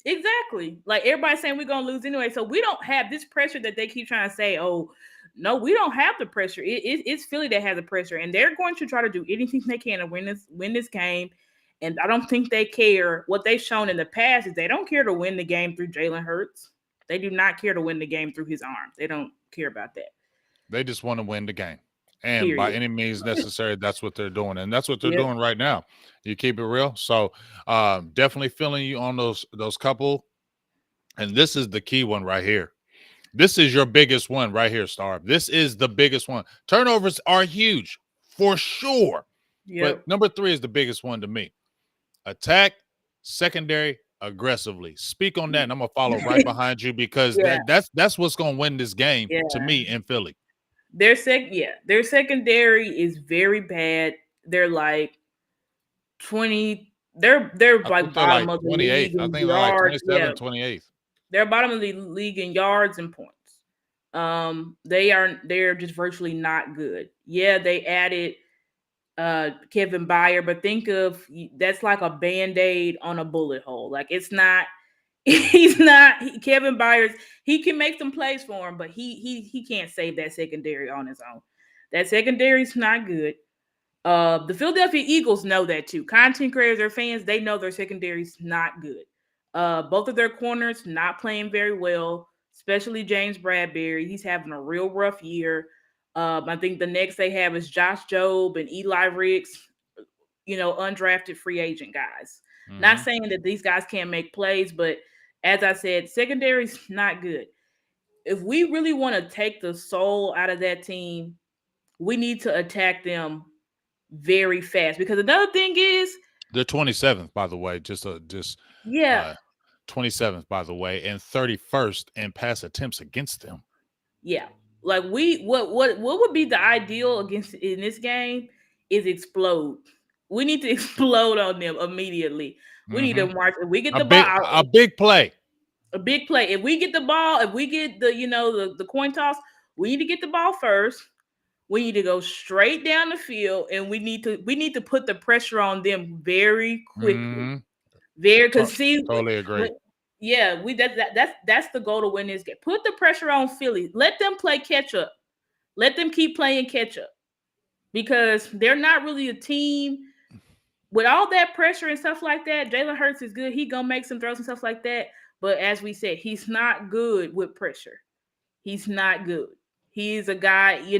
Exactly. Like everybody's saying we're gonna lose anyway. So we don't have this pressure that they keep trying to say, oh, no, we don't have the pressure. It's Philly that has the pressure, and they're going to try to do anything they can to win this game. And I don't think they care. What they've shown in the past is they don't care to win the game through Jalen Hurts. They do not care to win the game through his arm. They don't care about that. They just want to win the game. And Period. by any means necessary, that's what they're doing. And that's what they're Yep. doing right now. You keep it real. So definitely feeling you on those couple. And this is the key one right here. This is your biggest one right here, Star. This is the biggest one. Turnovers are huge for sure. Yep. But number 3 is the biggest one to me. Attack, secondary, aggressively. Speak on that, and I'm gonna follow right behind you because Yeah. that's what's gonna win this game to me in Philly. Their secondary is very bad. They're like 20. They're like bottom of the league 28th. I in think they're like yards. 27, 28th. They're bottom of the league in yards and points. They're just virtually not good. Yeah, they added Kevin Byard, but think of that's like a band-aid on a bullet hole. Like it's not. He's not Kevin Byard. He can make some plays for him, but he can't save that secondary on his own. That secondary is not good. The Philadelphia Eagles know that too. Content creators, their fans, they know their secondary is not good. Both of their corners not playing very well, especially James Bradbury. He's having a real rough year. I think the next they have is Josh Jobe and Eli Ricks, undrafted free agent guys. Mm-hmm. Not saying that these guys can't make plays, but as I said, secondary's not good. If we really want to take the soul out of that team, we need to attack them very fast. Because another thing is they're 27th, by the way. 27th, by the way, and 31st in pass attempts against them. Yeah, like what would be the ideal against in this game is explode. We need to explode on them immediately. We need to march. If we get the ball, a big play. A big play. If we get the ball, if we get the coin toss, we need to get the ball first. We need to go straight down the field, and we need to put the pressure on them very quickly. Mm-hmm. Totally agree. That's the goal to win this game. Put the pressure on Philly. Let them play catch up. Let them keep playing catch up because they're not really a team. With all that pressure and stuff like that, Jalen Hurts is good. He gonna make some throws and stuff like that. But as we said, he's not good with pressure. He's not good. He's a guy, he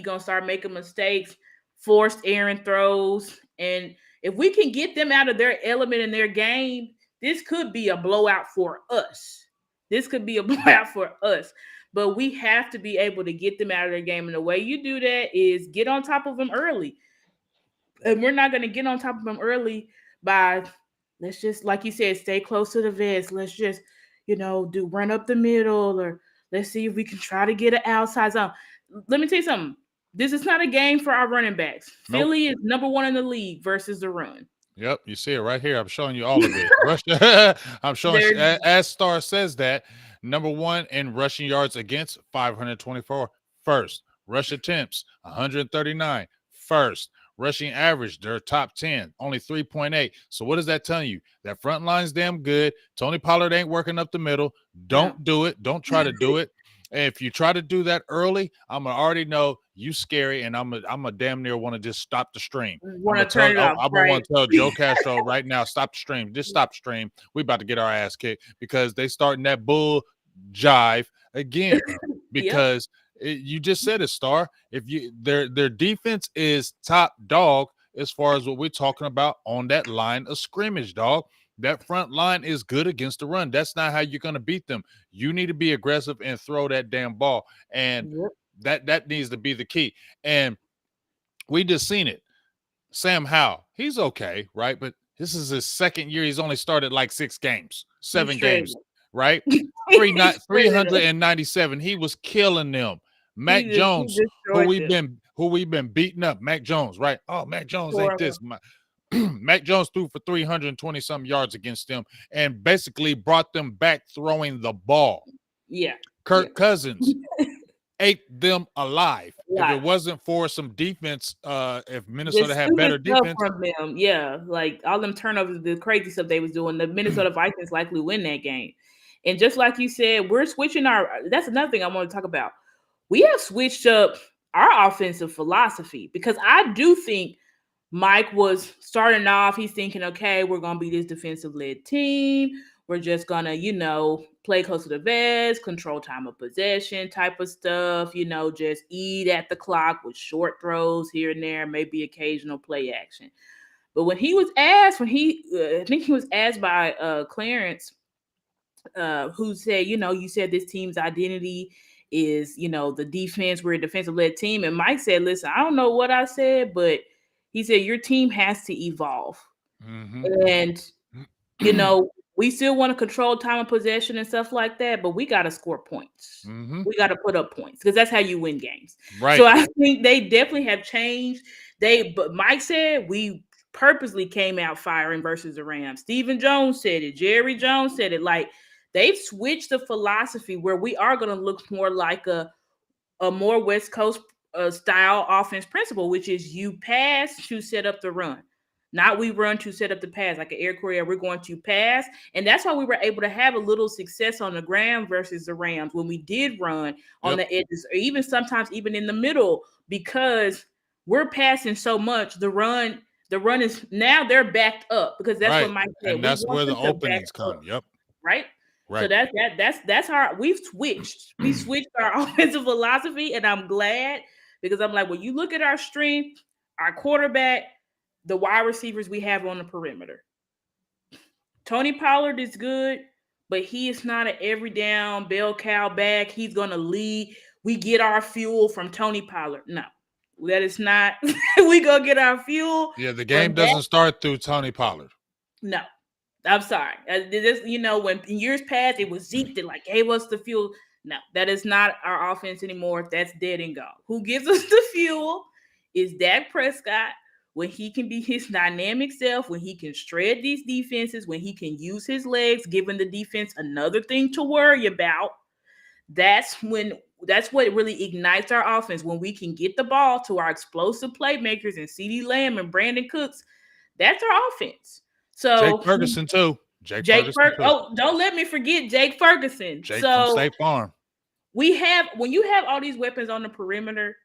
gonna start making mistakes, forced errant throws. And if we can get them out of their element in their game, this could be a blowout for us. But we have to be able to get them out of their game. And the way you do that is get on top of them early. And we're not going to get on top of them early by, let's just, like you said, stay close to the vest. Let's just, do run up the middle, or let's see if we can try to get an outside zone. Let me tell you something. This is not a game for our running backs. Nope. Philly is number 1 in the league versus the run. Yep, you see it right here. I'm showing you all of it. I'm showing, as Star says that, number 1 in rushing yards against, 524, first. Rush attempts, 139, first. Rushing average, they're top 10, only 3.8. So what is that telling you? That front line's damn good. Tony Pollard ain't working up the middle. Don't do it. Don't try to do it. And if you try to do that early, I'm going to already know you scary, and I'm a damn near want to just stop the stream. I'm going to tell Joe Castro right now, stop the stream. Just stop the stream. We about to get our ass kicked because they starting that bull jive again because you just said it, Star. If their defense is top dog, as far as what we're talking about on that line of scrimmage, dog. That front line is good against the run. That's not how you're going to beat them. You need to be aggressive and throw that damn ball. And Yep. that needs to be the key. And we just seen it. Sam Howell, he's okay, right? But this is his second year. He's only started like 6 games, He's 7 shredded. games, right? He's shredded us. 397. He was killing them. Mac He Jones, destroyed them. who we've been beating up. Mac Jones, right? Oh, Mac Jones ain't Horrible. this. Mac Jones threw for 320 some yards against them and basically brought them back throwing the ball. Yeah. Kirk Cousins ate them alive. If Alive. it wasn't for some defense, if The Minnesota had better stupid stuff defense, from them, yeah, like all them turnovers, the crazy stuff they was doing. The Minnesota Vikings likely win that game. And just like you said, we're switching our. That's another thing I want to talk about. We have switched up our offensive philosophy because I do think Mike was starting off. He's thinking, okay, we're gonna be this defensive led team. We're just gonna, play close to the vest, control time of possession type of stuff, just eat at the clock with short throws here and there, maybe occasional play action. But when he was asked, I think he was asked by Clarence, who said, you said this team's identity is, the defense, we're a defensive led team. And Mike said, listen, I don't know what I said, but he said, your team has to evolve. mm-hmm. And, we still want to control time of possession and stuff like that, but we got to score points. Mm-hmm. We got to put up points because that's how you win games. Right. So I think they definitely have changed. But Mike said we purposely came out firing versus the Rams. Stephen Jones said it. Jerry Jones said it. Like they've switched the philosophy where we are going to look more like a more West Coast style offense principle, which is you pass to set up the run. Not we run to set up the pass like an air courier. We're going to pass. And that's why we were able to have a little success on the ground versus the Rams when we did run on the edges, or even sometimes even in the middle, because we're passing so much. The run is now they're backed up because that's what Mike said. And that's where the openings come. Yep. Right. Right. So that's how we've switched. We switched our offensive philosophy, and I'm glad because I'm like, when you look at our strength, our quarterback, the wide receivers we have on the perimeter. Tony Pollard is good, but he is not an every down bell cow back. He's going to lead. We get our fuel from Tony Pollard. No, that is not. We go get our fuel. Yeah, the game doesn't start through Tony Pollard. No, I'm sorry. This, when in years past it was Zeke that like gave us the fuel. No, that is not our offense anymore. That's dead and gone. Who gives us the fuel is Dak Prescott. When he can be his dynamic self, when he can shred these defenses, when he can use his legs, giving the defense another thing to worry about, that's what really ignites our offense. When we can get the ball to our explosive playmakers and CeeDee Lamb and Brandon Cooks, that's our offense. So Jake Ferguson too. Jake Ferguson. Oh, don't let me forget Jake Ferguson. Jake from State Farm. When you have all these weapons on the perimeter,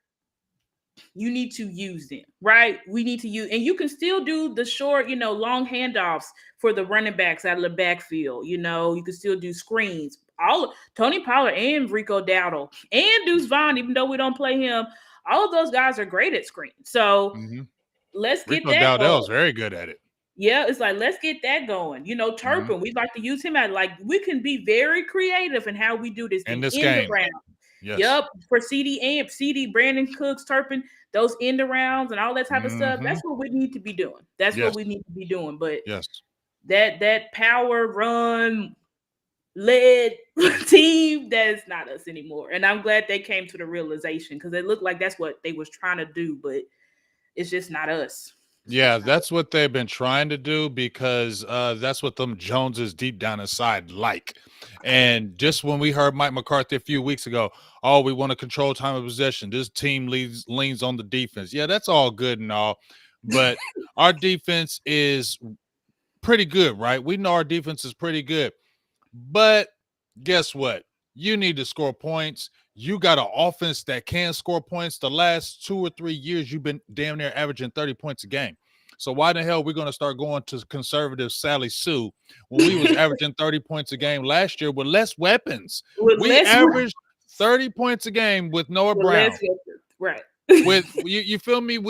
you need to use them, right? We need to use, and you can still do the short, long handoffs for the running backs out of the backfield. You can still do screens. All Tony Pollard and Rico Dowdle and Deuce Vaughn, even though we don't play him, all of those guys are great at screens. So let's get Rico that. Dowdle's very good at it. Yeah, it's like, let's get that going. Turpin, we'd like to use him at, like, we can be very creative in how we do this in this game. Yes. Yep, for CD, Brandon Cooks, Turpin, those end arounds and all that type of stuff. That's what we need to be doing. That's what we need to be doing. But that power run led team, that is not us anymore. And I'm glad they came to the realization because it looked like that's what they was trying to do, but it's just not us. Yeah, that's what they've been trying to do because that's what them Joneses deep down inside like. And just when we heard Mike McCarthy a few weeks ago, oh, we want to control time of possession. This team leans on the defense. Yeah, that's all good and all. But our defense is pretty good, right? We know our defense is pretty good. But guess what? You need to score points. You got an offense that can score points. The last 2 or 3 years, you've been damn near averaging 30 points a game. So why the hell are we going to start going to conservative Sally Sue when we was averaging 30 points a game last year with less weapons? We averaged 30 points a game with Noah Brown. Right. with you feel me? Yep.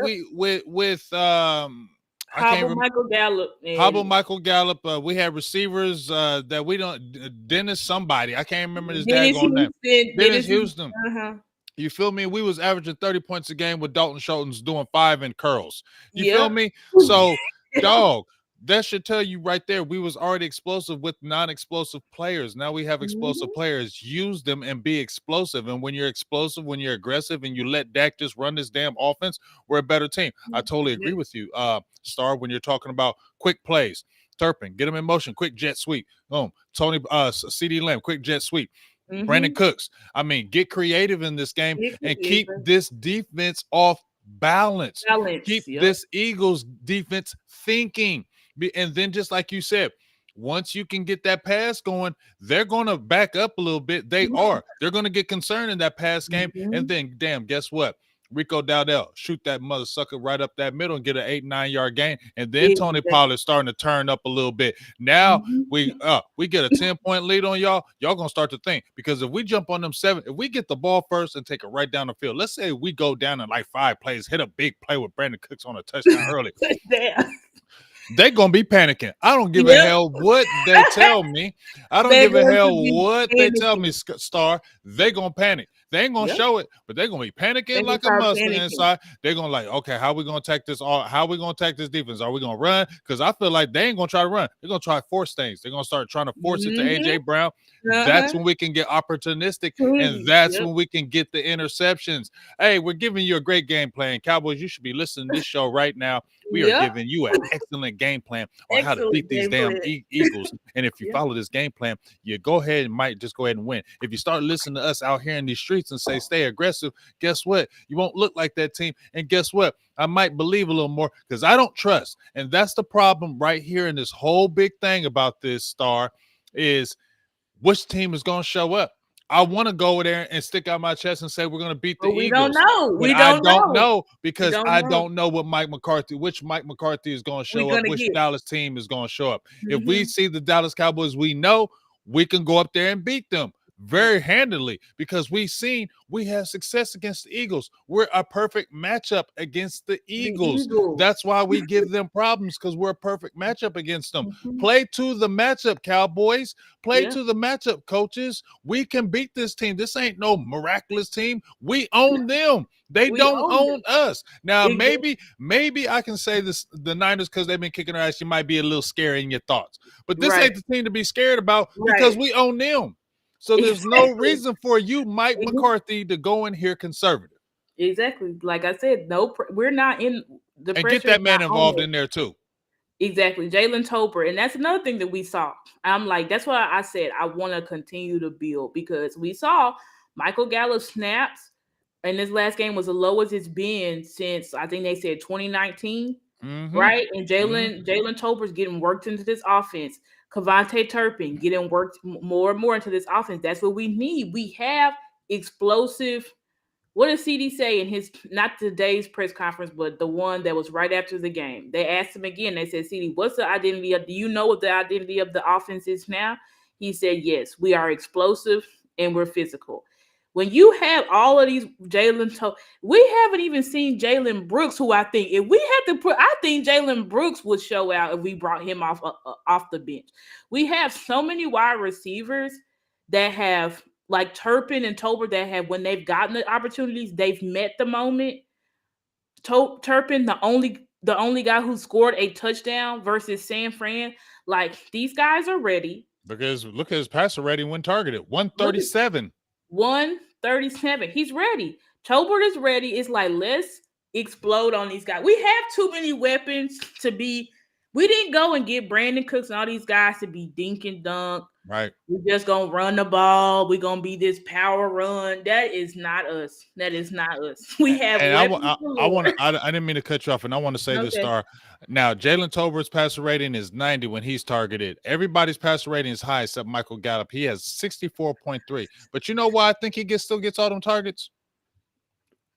We with I can't Hobble remember. Michael Gallup Hobble and Michael Gallup. We had receivers that we don't. Dennis somebody. I can't remember his Dennis daggone name. Houston. Dennis Houston. Uh-huh. You feel me? We was averaging 30 points a game with Dalton Schultz doing 5 in curls. You feel Yep. me? So, dog, that should tell you right there. We was already explosive with non-explosive players. Now we have explosive Mhm. players. Use them and be explosive. And when you're explosive, when you're aggressive, and you let Dak just run this damn offense, we're a better team. I totally agree with you, Star. When you're talking about quick plays, Turpin, get them in motion, quick jet sweep. Boom. Tony, CD Lamb, quick jet sweep. Brandon Mhm. Cooks. I mean, get creative in this game Get and keep creative. this defense off balance. Balance. Keep Yep. this Eagles defense thinking. And then, just like you said, once you can get that pass going, they're going to back up a little bit. They are. They're going to get concerned in that pass game. And Mhm. then, damn, guess what? Rico Dowdell shoot that mother sucker right up that middle and get an 8-9 yard gain. And then Tony Exactly. Pollard starting to turn up a little bit. Now we Mhm. get a 10-point lead on y'all. Y'all gonna start to think, because if we jump on them 7, if we get the ball first and take it right down the field, let's say we go down in like 5 plays, hit a big play with Brandon Cooks on a touchdown early. Touchdown. They gonna be panicking. I don't give a Yep. hell what they tell me. I don't They're give a going hell to be what they tell me, panicking. Star. They gonna panic. They ain't gonna Yep. show it, but they're gonna be They're panicking gonna like a start Mustang panicking. inside. They're gonna like, okay, how we gonna attack this? How we gonna attack this defense? Are we gonna run? Because I feel like they ain't gonna try to run. They're gonna try to force things. They're gonna start trying to force it to Mhm. AJ Brown. Uh-huh. That's when we can get opportunistic, and Truly. that's Yep. when we can get the interceptions. Hey, we're giving you a great game plan, Cowboys. You should be listening to this show right now. We are Yep. giving you an excellent game plan on how to beat Excellent these game damn plan. Eagles. And if you Yep. follow this game plan, you go ahead and might just go ahead and win. If you start listening to us out here in these streets and say stay aggressive, guess what? You won't look like that team. And guess what? I might believe a little more because I don't trust. And that's the problem right here in this whole big thing about this, Star, is which team is going to show up. I want to go there and stick out my chest and say we're going to beat the But we don't Eagles. know. But We I don't don't know. know We because don't I know. don't know which Mike McCarthy is going to We're show up, gonna which get. Dallas team is going to show up. If we Mhm. see the Dallas Cowboys, we know we can go up there and beat them very handily because we've seen we have success against the Eagles. We're a perfect matchup against the The Eagles. Eagles. That's why we give them problems, because we're a perfect matchup against them. Mhm. Play to the matchup, Cowboys. Play Yeah. to the matchup, coaches. We can beat this team. This ain't no miraculous team. We own them. They We don't own own them. us. Now, Exactly. maybe I can say this: the Niners, because they've been kicking our ass, you might be a little scary in your thoughts. But this Right. ain't the team to be scared about because Right. we own them. So there's no Exactly. reason for you, Mike Mhm. McCarthy, to go in here conservative Exactly. Like I said, we're not in the and get pressure is that man not on involved us. in there too. Exactly. Jalen Tolbert. And that's another thing that we saw. I'm like, that's why I said I want to continue to build, because we saw Michael Gallup snaps, and this last game was the lowest it's been since I think they said 2019. Mm-hmm. Right? And Jalen Tolbert's getting worked into this offense. Cavante Turpin getting worked more and more into this offense. That's what we need. We have explosive. What did CD say in his, not today's press conference, but the one that was right after the game? They asked him again. They said, CD, what's the identity of, do you know what the identity of the offense is now? He said, yes, we are explosive and we're physical. When you have all of these we haven't even seen Jalen Brooks, who I think if we had to put, I think Jalen Brooks would show out if we brought him off the bench. We have so many wide receivers that have, like Turpin and Tolbert, that have, when they've gotten the opportunities, they've met the moment. Turpin, the only guy who scored a touchdown versus San Fran. Like, these guys are ready. Because look at his passer rating when targeted, Look at 137. 137. He's ready. Tolbert is ready. It's like, let's explode on these guys. We have too many weapons to be. We didn't go and get Brandon Cooks and all these guys to be dink and dunk. Right. We're just gonna run the ball. We're gonna be this power run. That is not us. That is not us. We have And weapons want galore. to. I didn't mean to cut you off, and I want to say this, Okay. Star. Now, Jalen Tolbert's passer rating is 90 when he's targeted. Everybody's passer rating is high except Michael Gallup. He has 64.3. But you know why I think he still gets all them targets?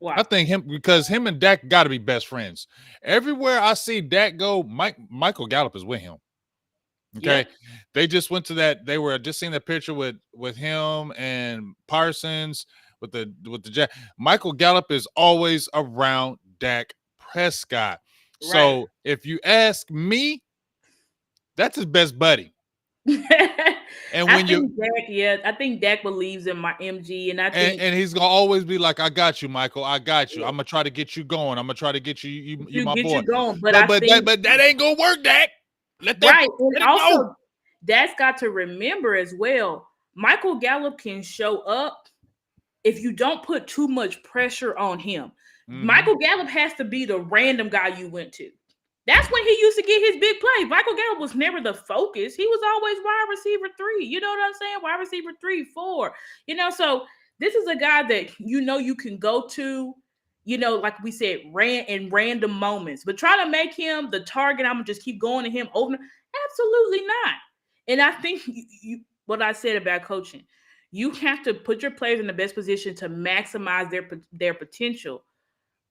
Wow. I think because him and Dak got to be best friends. Everywhere I see Dak go, Michael Gallup is with him. Okay. Yep. They just went to that. They were just seeing that picture with him and Parsons with the Jack. Michael Gallup is always around Dak Prescott. Right. So if you ask me, that's his best buddy. And I when you think Dak, yeah, I think Dak believes in my MG, and I think and he's gonna always be like, I got you, Michael. I got you. I'm gonna try to get you going. I'm gonna try to get you. You you my get boy. you going, but But I but that think but that ain't gonna work, Dak. Let right, and it go. also Dak's got to remember as well. Michael Gallup can show up if you don't put too much pressure on him. Mm-hmm. Michael Gallup has to be the random guy you went to. That's when he used to get his big plays. Michael Gallup was never the focus. He was always wide receiver 3. You know what I'm saying? Wide receiver 3, 4. So this is a guy that you can go to, like we said, ran in random moments. But try to make him the target. I'm gonna just keep going to him over. Absolutely not. And I think what I said about coaching, you have to put your players in the best position to maximize their potential.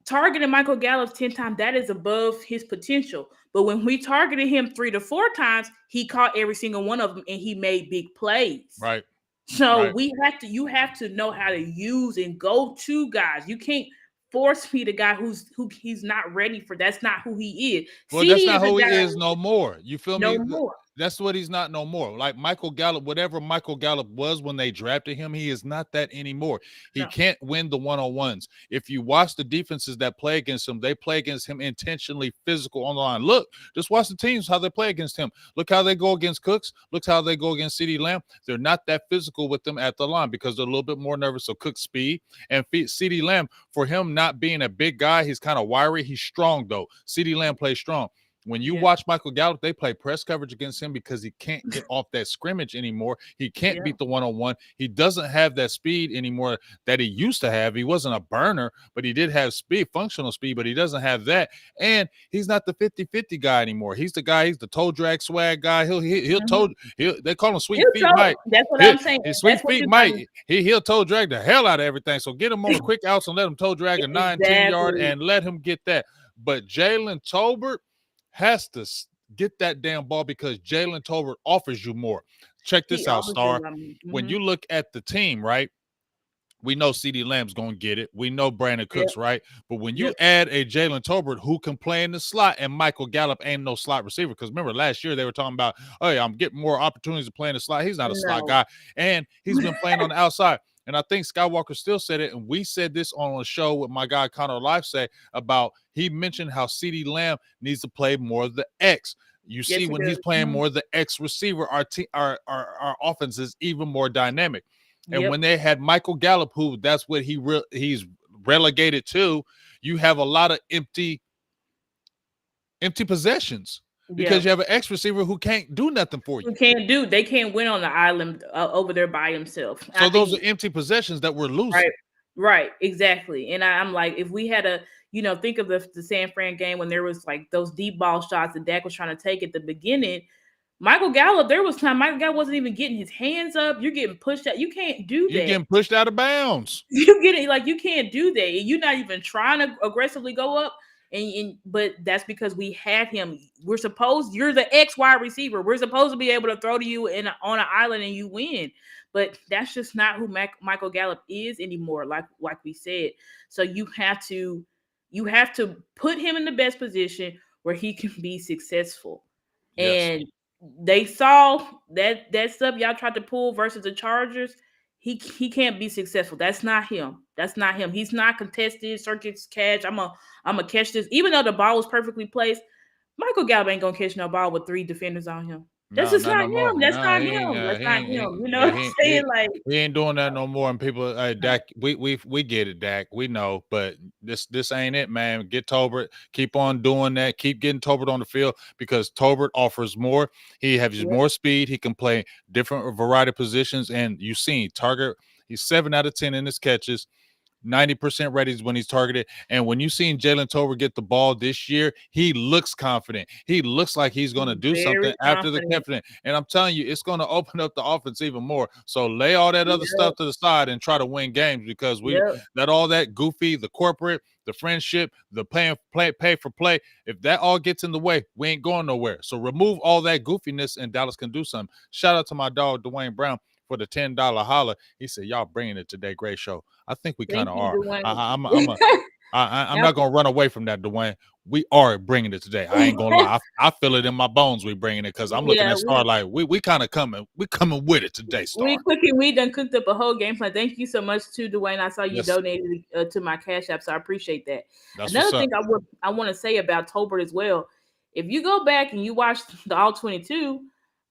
Targeting Michael Gallup 10 times, that is above his potential. But when we targeted him 3 to 4 times, he caught every single one of them and he made big plays. Right. So Right. you have to know how to use and go to guys. You can't force feed a guy who he's not ready for. That's not who he is. Well, that's CD not is a who he guy is no more. You feel no me? more. That's what he's not no more. Like Michael Gallup, whatever Michael Gallup was when they drafted him, he is not that anymore. He No. can't win the one-on-ones. If you watch the defenses that play against him, they play against him intentionally physical on the line. Look, just watch the teams, how they play against him. Look how they go against Cooks. Look how they go against CeeDee Lamb. They're not that physical with them at the line because they're a little bit more nervous of Cook's speed. And CeeDee Lamb, for him not being a big guy, he's kind of wiry. He's strong, though. CeeDee Lamb plays strong. When you watch Michael Gallup, they play press coverage against him because he can't get off that scrimmage anymore. He can't beat the one-on-one. He doesn't have that speed anymore that he used to have. He wasn't a burner, but he did have speed, functional speed, but he doesn't have that. And he's not the 50-50 guy anymore. He's the guy, he's the toe drag swag guy. They call him Sweet Feet Mike. That's what I'm saying. Sweet Feet Mike. He'll toe drag the hell out of everything. So get him on a quick outs and let him toe drag a 9-10 yard and let him get that. But Jalen Tolbert has to get that damn ball because Jalen Tolbert offers you more. Check this out, Star. When you look at the team, right? We know CeeDee Lamb's going to get it. We know Brandon Cooks, right? But when you add a Jalen Tolbert who can play in the slot and Michael Gallup ain't no slot receiver, because remember last year they were talking about, oh, yeah, I'm getting more opportunities to play in the slot. He's not a slot guy. And he's been playing on the outside. And I think Skywalker still said it, and we said this on a show with my guy Connor Life about he mentioned how CeeDee Lamb needs to play more of the X. You see, when he's playing more of the X receiver, our offense is even more dynamic. And when they had Michael Gallup, who that's what he's relegated to, you have a lot of empty possessions. Because you have an X receiver who can't do nothing for you. They can't win on the island over there by himself. So those are empty possessions that we're losing. Right, exactly. And I'm like, if we had think of the San Fran game when there was like those deep ball shots that Dak was trying to take at the beginning. Michael Gallup, there was time Michael Gallup wasn't even getting his hands up. You're getting pushed out. You can't do that. You're getting pushed out of bounds. You get it, like you can't do that. You're not even trying to aggressively go up. But that's because we had him. You're the X wide receiver. We're supposed to be able to throw to you on an island and you win. But that's just not who Michael Gallup is anymore. Like we said, so you have to put him in the best position where he can be successful. Yes. And they saw that stuff y'all tried to pull versus the Chargers. He can't be successful. That's not him. He's not contested, circuits catch. I'm a catch this. Even though the ball was perfectly placed, Michael Gallup ain't gonna catch no ball with 3 defenders on him. That's just not him. That's not him. That's not him. You know what I'm saying? Like he ain't doing that no more. And people, Dak, we get it, Dak. We know, but this ain't it, man. Get Tolbert. Keep on doing that. Keep getting Tolbert on the field because Tolbert offers more. He has more speed. He can play different variety of positions. And you seen target. He's 7 out of 10 in his catches. 90% ready when he's targeted. And when you seen Jalen Tolbert get the ball this year, he looks confident. He looks like he's going to do something after the confident. And I'm telling you, it's going to open up the offense even more. So lay all that other stuff to the side and try to win games because we let all that goofy, the corporate, the friendship, the pay for play. If that all gets in the way, we ain't going nowhere. So remove all that goofiness and Dallas can do something. Shout out to my dog, Dwayne Brown, for the $10 holler. He said, "Y'all bringing it today, great show." I think we kind Thank of you, are. Dwayne. I'm not gonna run away from that, Dwayne. We are bringing it today. I ain't gonna lie. I feel it in my bones. We bringing it because I'm looking Yeah, at Star like we kind of coming. We coming with it today, Star. we done cooked up a whole game plan. Thank you so much too, Dwayne. I saw you Yes, donated to my Cash App, so I appreciate that. that's what's Another up. thing I want to say about Tolbert as well. If you go back and you watch the All 22,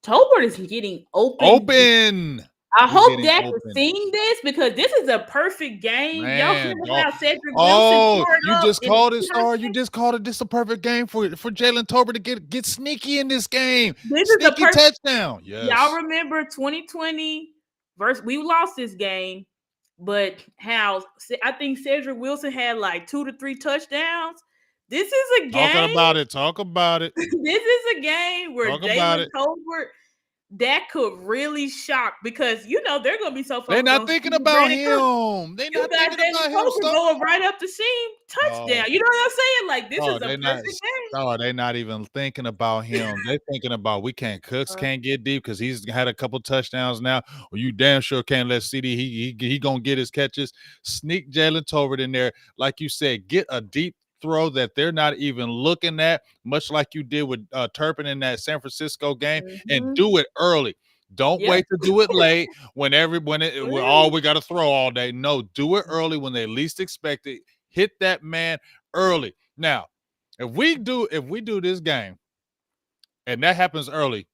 Tolbert is getting open. Open. I He's hope getting Dak is open. seeing this because this is a perfect game. Y'all Man, remember dog. how Cedric Wilson Oh, tore it you up just in the called it, Star. You contest? just called it. This a perfect game for Jalen Tolbert to get sneaky in this game. This is a Sneaky perfect. touchdown. Y'all Yes. remember 2020 versus we lost this game, but how I think Cedric Wilson had like 2 to 3 touchdowns. This is a Talking game. about it. Talk about it. This is a game where Talk about Jalen it. Tolbert that could really shock because they're gonna be so They focused not on thinking Stephen about Brandon Cooks. him. They You not got thinking Jalen about him, Tolbert Star. going right up the seam, Oh, touchdown. You know what I'm saying? Like this oh, is a they not. perfect game. Oh, they not even thinking about him. They thinking about we can't Cooks Uh, can't get deep because he's had a couple touchdowns now. Well, you damn sure can't let CD. He gonna get his catches. Sneak Jalen Tolbert in there, like you said. Get a deep throw that they're not even looking at, much like you did with Turpin in that San Francisco game, and mhm. do it early. Don't Yep. wait to do it late when all we got to throw all day. No, do it early when they least expect it. Hit that man early. Now, if we do this game and that happens early,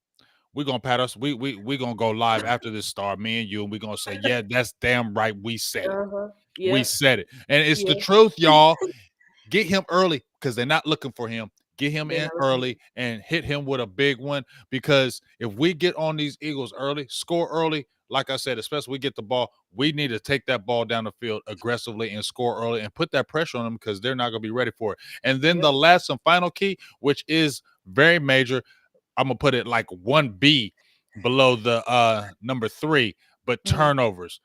we're gonna pat us. We gonna go live after this Star, me and you, and we're gonna say, yeah, that's damn right. We said it. Uh-huh. We Yep. said it. And it's the Yep. truth, y'all. Get him early because they're not looking for him. Get him They're in not looking. early and hit him with a big one. Because if we get on these Eagles early, score early, like I said, especially we get the ball, we need to take that ball down the field aggressively and score early and put that pressure on them because they're not going to be ready for it. And then Yep. the last and final key, which is very major, I'm gonna put it like 1B below the number 3, but Mhm. turnovers.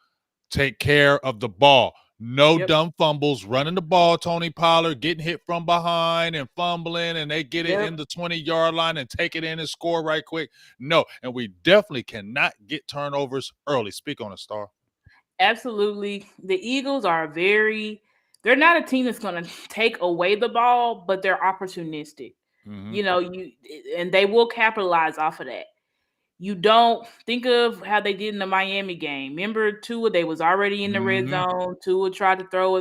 Take care of the ball. No Yep. dumb fumbles, running the ball, Tony Pollard getting hit from behind and fumbling, and they get it Yep. in the 20-yard line and take it in and score right quick. No, and we definitely cannot get turnovers early. Speak on it, Star. Absolutely. The Eagles are they're not a team that's going to take away the ball, but they're opportunistic. Mm-hmm. And they will capitalize off of that. You don't think of how they did in the Miami game. Remember Tua, they was already in the red Mm-hmm. zone. Tua tried to throw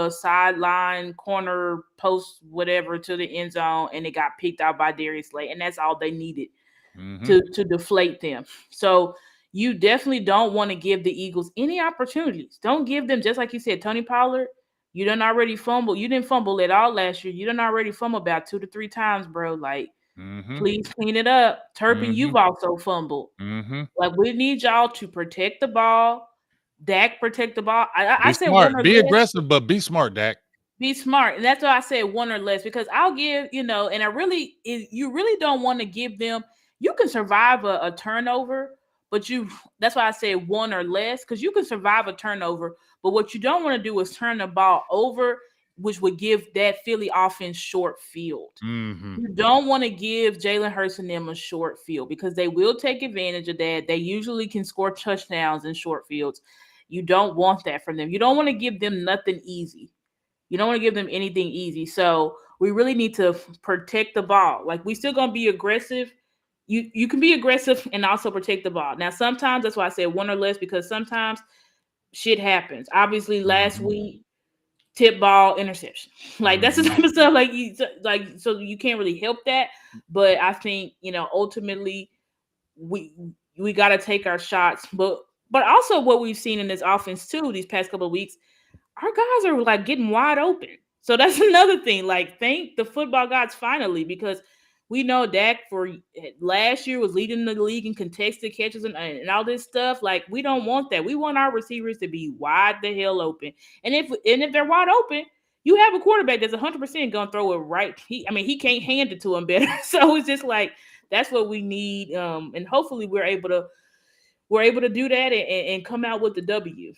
a sideline corner post whatever to the end zone and it got picked out by Darius Slay and that's all they needed Mm-hmm. to deflate them. So you definitely don't want to give the Eagles any opportunities. Don't give them, just like you said, Tony Pollard, you done already fumble. You didn't fumble at all last year. You done already fumble about 2 to 3 times, bro. Like, Mm-hmm. please clean it up. Turpin, Mm-hmm. you've also fumbled. Mm-hmm. Like, we need y'all to protect the ball. Dak, protect the ball. I Be said one smart. or Be less. aggressive, but be smart, Dak. Be smart. And that's why I said one or less, because I'll give, and you really don't want to give them, you can survive a turnover, but that's why I said one or less, because you can survive a turnover, but what you don't want to do is turn the ball over, which would give that Philly offense short field. Mm-hmm. You don't want to give Jalen Hurts and them a short field because they will take advantage of that. They usually can score touchdowns in short fields. You don't want that from them. You don't want to give them nothing easy. You don't want to give them anything easy. So we really need to protect the ball. Like we still gonna be aggressive. You can be aggressive and also protect the ball. Now sometimes that's why I said one or less because sometimes shit happens. Obviously last Mm-hmm. week tip ball interception. Like that's the Mm-hmm. type of stuff so you can't really help that. But I think ultimately we got to take our shots. But also what we've seen in this offense too these past couple of weeks our guys are like getting wide open. So that's another thing. Like, thank the football gods finally, because we know Dak for last year was leading the league in contested catches and all this stuff. Like, we don't want that. We want our receivers to be wide the hell open. And if they're wide open, you have a quarterback that's 100% gonna throw it right. He can't hand it to him better. So it's just like that's what we need. And hopefully we're able to do that and come out with the W.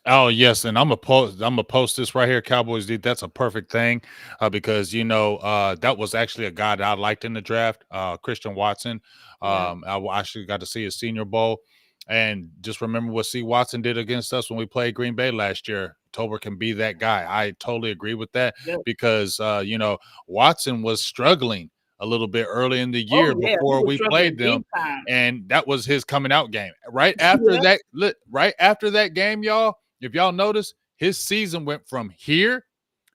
Oh yes, and I'm gonna post this right here. Cowboys did that's a perfect thing, because that was actually a guy that I liked in the draft, Christian Watson. Yeah. Actually got to see his Senior Bowl, and just remember what C Watson did against us when we played Green Bay last year. Tober can be that guy. I totally agree with that Yep. because Watson was struggling a little bit early in the Oh year yeah, he before was we struggling played big them, time. and that was his coming out game. Right after Yep. that, right after that game, y'all, if y'all notice, his season went from here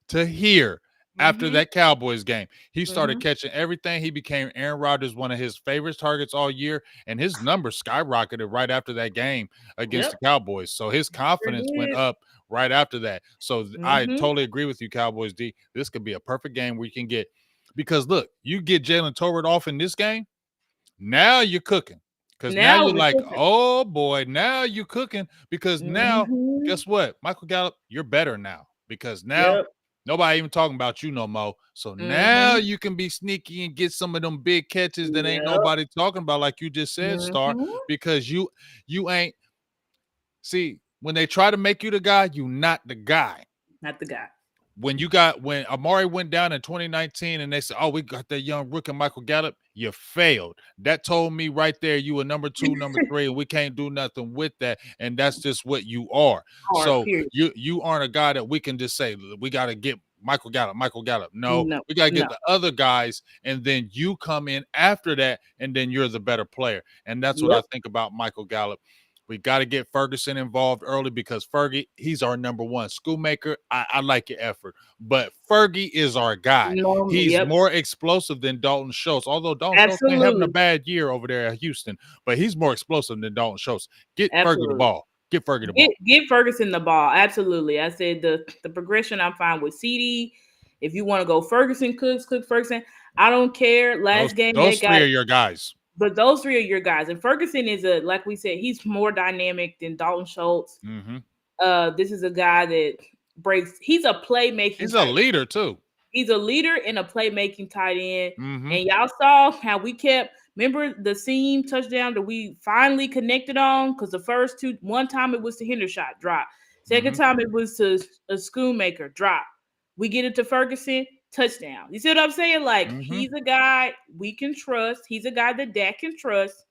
to here after Mhm. that Cowboys game. He started Mhm. catching everything. He became Aaron Rodgers, one of his favorite targets all year, and his numbers skyrocketed right after that game against the Yep. Cowboys. So his Sure confidence went did. up right after that. So I Mhm. totally agree with you, Cowboys D. This could be a perfect game where you can get because look, you get Jalen Tolbert off in this game. Now you're cooking. Because now Now you're we're like, cooking. oh boy, now you're cooking. Because now, Mhm. guess what? Michael Gallup, you're better now. Because now Yep. nobody even talking about you no more. So now Mhm. you can be sneaky and get some of them big catches that ain't Yep. nobody talking about, like you just said, Star. Mhm. Because you ain't see when they try to make you the guy, you not the guy Not the guy. when Amari went down in 2019 and they said, "Oh, we got that young rookie Michael Gallup," you failed. That told me right there you were number 2, number 3, and we can't do nothing with that. And that's just what you are. Hard. So Period. you aren't a guy that we can just say we got to get Michael Gallup, Michael Gallup. No, No. we got to get No. the other guys, and then you come in after that, and then you're the better player. And that's what I Yep. think about Michael Gallup. We got to get Ferguson involved early because Fergie, he's our number one. Schoolmaker, I like your effort. But Fergie is our guy. No. He's Yep. more explosive than Dalton Schultz. Although Dalton Schultz ain't having a Absolutely. bad year over there at Houston, but he's more explosive than Dalton Schultz. Get Fergie the Absolutely. ball. Get Fergie the Get ball. get Ferguson the ball. Absolutely. I said the progression I'm fine with CD. If you want to go Ferguson, Cooks, Cook Ferguson, I don't care. Those Last game they those three got, are your guys. but those three are your guys. And Ferguson is a, like we said, he's more dynamic than Dalton Schultz. Hmm. This is a guy that breaks. He's a playmaking He's a tight end. leader too. He's a leader and a playmaking tight end. Hmm. And y'all saw how we kept. Remember the seam touchdown that we finally connected on? Because the first two, one time it was to Hendershot drop. Second Hmm. time it was to a Schoonmaker drop. We get it to Ferguson touchdown. You see what I'm saying? Like Hmm. he's a guy we can trust. He's a guy that Dak can trust.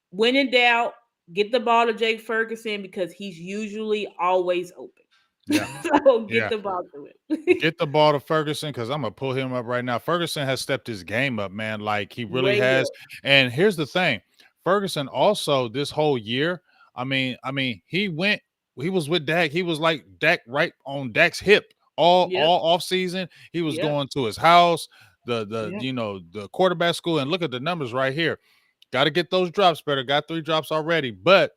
When in doubt, get the ball to Jake Ferguson because he's usually always open. Yeah. So get Yeah. the ball to him. Get the ball to Ferguson because I'm gonna pull him up right now. Ferguson has stepped his game up, man. Like he really Way has. up. And here's the thing: Ferguson also this whole year. He was with Dak. He was like Dak right on Dak's hip Yep. all off season. He was Yep. going to his house, the Yep. the quarterback school, and look at the numbers right here. Got to get those drops better. Got 3 drops already, but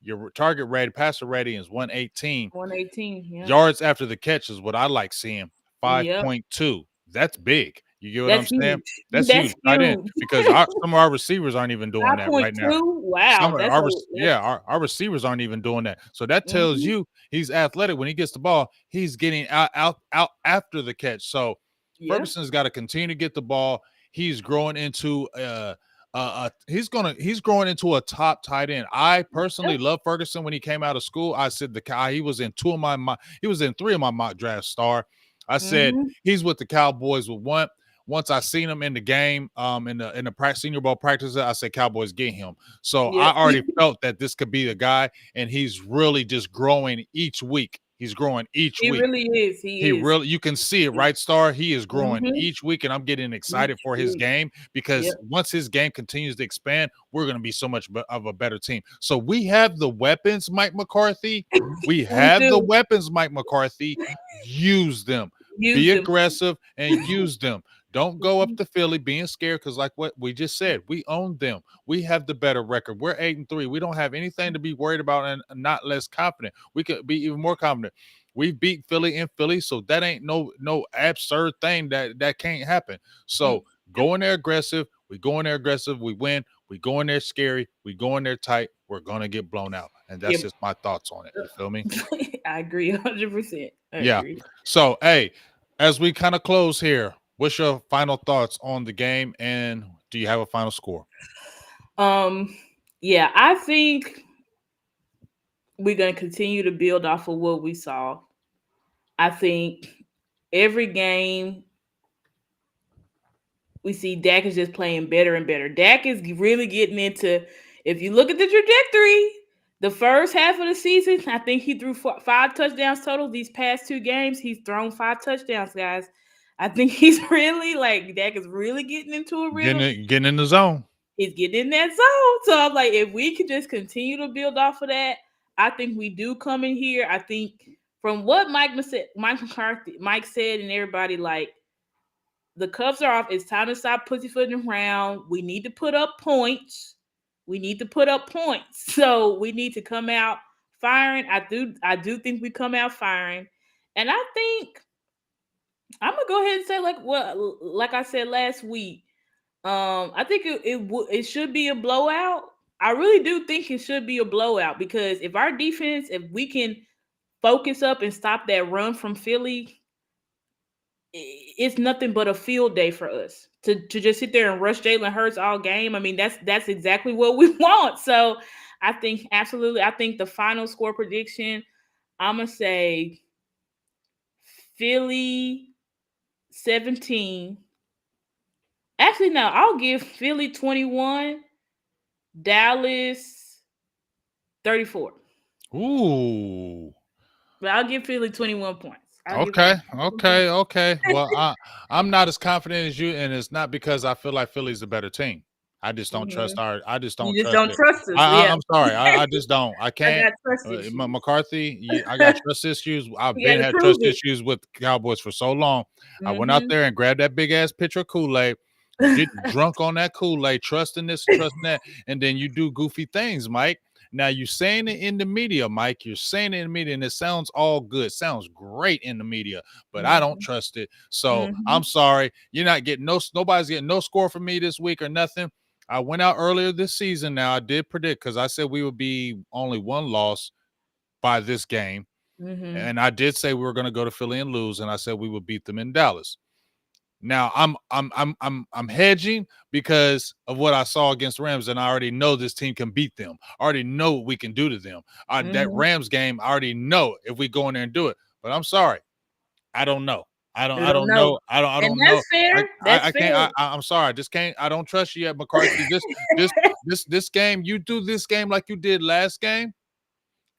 your target rate, passer rating is 118. 118. Yep. Yards after the catch is what I like seeing. Yep. 5.2. That's big. You get what I'm That's saying? huge. That's huge. That's Right in huge. because some of our receivers aren't even doing that right now. 5.2. Some Wow. of That's a yeah, that's our receivers aren't even doing that. So that tells mm-hmm. you he's athletic. When he gets the ball, he's getting out after the catch. So Yep. Ferguson's got to continue to get the ball. He's growing into he's growing into a top tight end. I personally Yep. love Ferguson when he came out of school. I said the guy he was in 3 of my mock draft Star. I said Mm-hmm. he's what the Cowboys would want. Once I seen him in the game, in the Senior Bowl practice, I said Cowboys get him. So I Yep. already felt that this could be the guy, and he's really just growing each week. He's growing each He week. really is. He He is. really, you can see it, right, Star? He is growing Mm-hmm. each week, and I'm getting excited Each for his week. game because Yep. once his game continues to expand, we're going to be so much of a better team. So we have the weapons, Mike McCarthy. We We have the do weapons, Mike McCarthy. Use them. use Be them. aggressive and use them. Don't go up to Philly being scared because, like what we just said, we own them. We have the better record. We're 8-3. We don't have anything to be worried about and not less confident. We could be even more confident. We beat Philly in Philly, so that ain't no absurd thing that can't happen. So Yep. go in there aggressive. We go in there aggressive. We win. We go in there scary. We go in there tight. We're gonna get blown out, and that's Yep. just my thoughts on it. You feel me? I agree 100%. I Yeah. agree. So hey, as we kind of close here, what's your final thoughts on the game, and do you have a final score? Um, yeah, I think we're going to continue to build off of what we saw. I think every game we see Dak is just playing better and better. Dak is really getting into, if you look at the trajectory, the first half of the season, I think he threw 5 touchdowns total. These past 2 games, he's thrown 5 touchdowns, guys. I think he's really like, Dak is really getting into a rhythm. Getting in the zone. He's getting in that zone. So I'm like, if we could just continue to build off of that, I think we do come in here. I think from what Mike McCarthy, Mike said, and everybody, like, the cuffs are off. It's time to stop pussyfooting around. We need to put up points. We need to put up points. So we need to come out firing. I do think we come out firing. And I think I'm gonna go ahead and say, like I said last week, I think it should be a blowout. I really do think it should be a blowout, because if our defense, if we can focus up and stop that run from Philly, it's nothing but a field day for us to just sit there and rush Jalen Hurts all game. I mean, that's exactly what we want. So I think absolutely. I think the final score prediction, I'm gonna say Philly 17. Actually, no, I'll give Philly 21, Dallas 34. Ooh. But I'll give Philly 21 points. Okay. Well, I'm not as confident as you, and it's not because I feel like Philly's a better team. I just don't trust our. I just don't You just trust don't it. trust us. Yeah. I'm sorry. I just don't. I I can't. got trust issues. McCarthy, I got trust issues. I've You been gotta had prove trust it. issues with Cowboys for so long. I went out Mhm. there and grabbed that big ass pitcher of Kool-Aid, getting drunk on that Kool-Aid, trusting this, trusting that, and then you do goofy things, Mike. Now you're saying it in the media, Mike. You're saying it in the media, and it sounds all good. Sounds great in the media, but I don't Mhm. trust it. So I'm Mhm. sorry. You're not getting nobody's getting no score from me this week or nothing. I went out earlier this season. Now I did predict, because I said we would be only one loss by this game. Mhm. And I did say we were going to go to Philly and lose, and I said we would beat them in Dallas. Now I'm hedging because of what I saw against the Rams, and I already know this team can beat them. I already know what we can do to them. That Mhm. Rams game, I already know if we go in there and do it. But I'm sorry, I don't know. You I don't don't know. know. I And don't know. that's fair. That's I can't. fair. I'm sorry. I just can't. I don't trust you yet, McCarthy. This this game. You do this game like you did last game.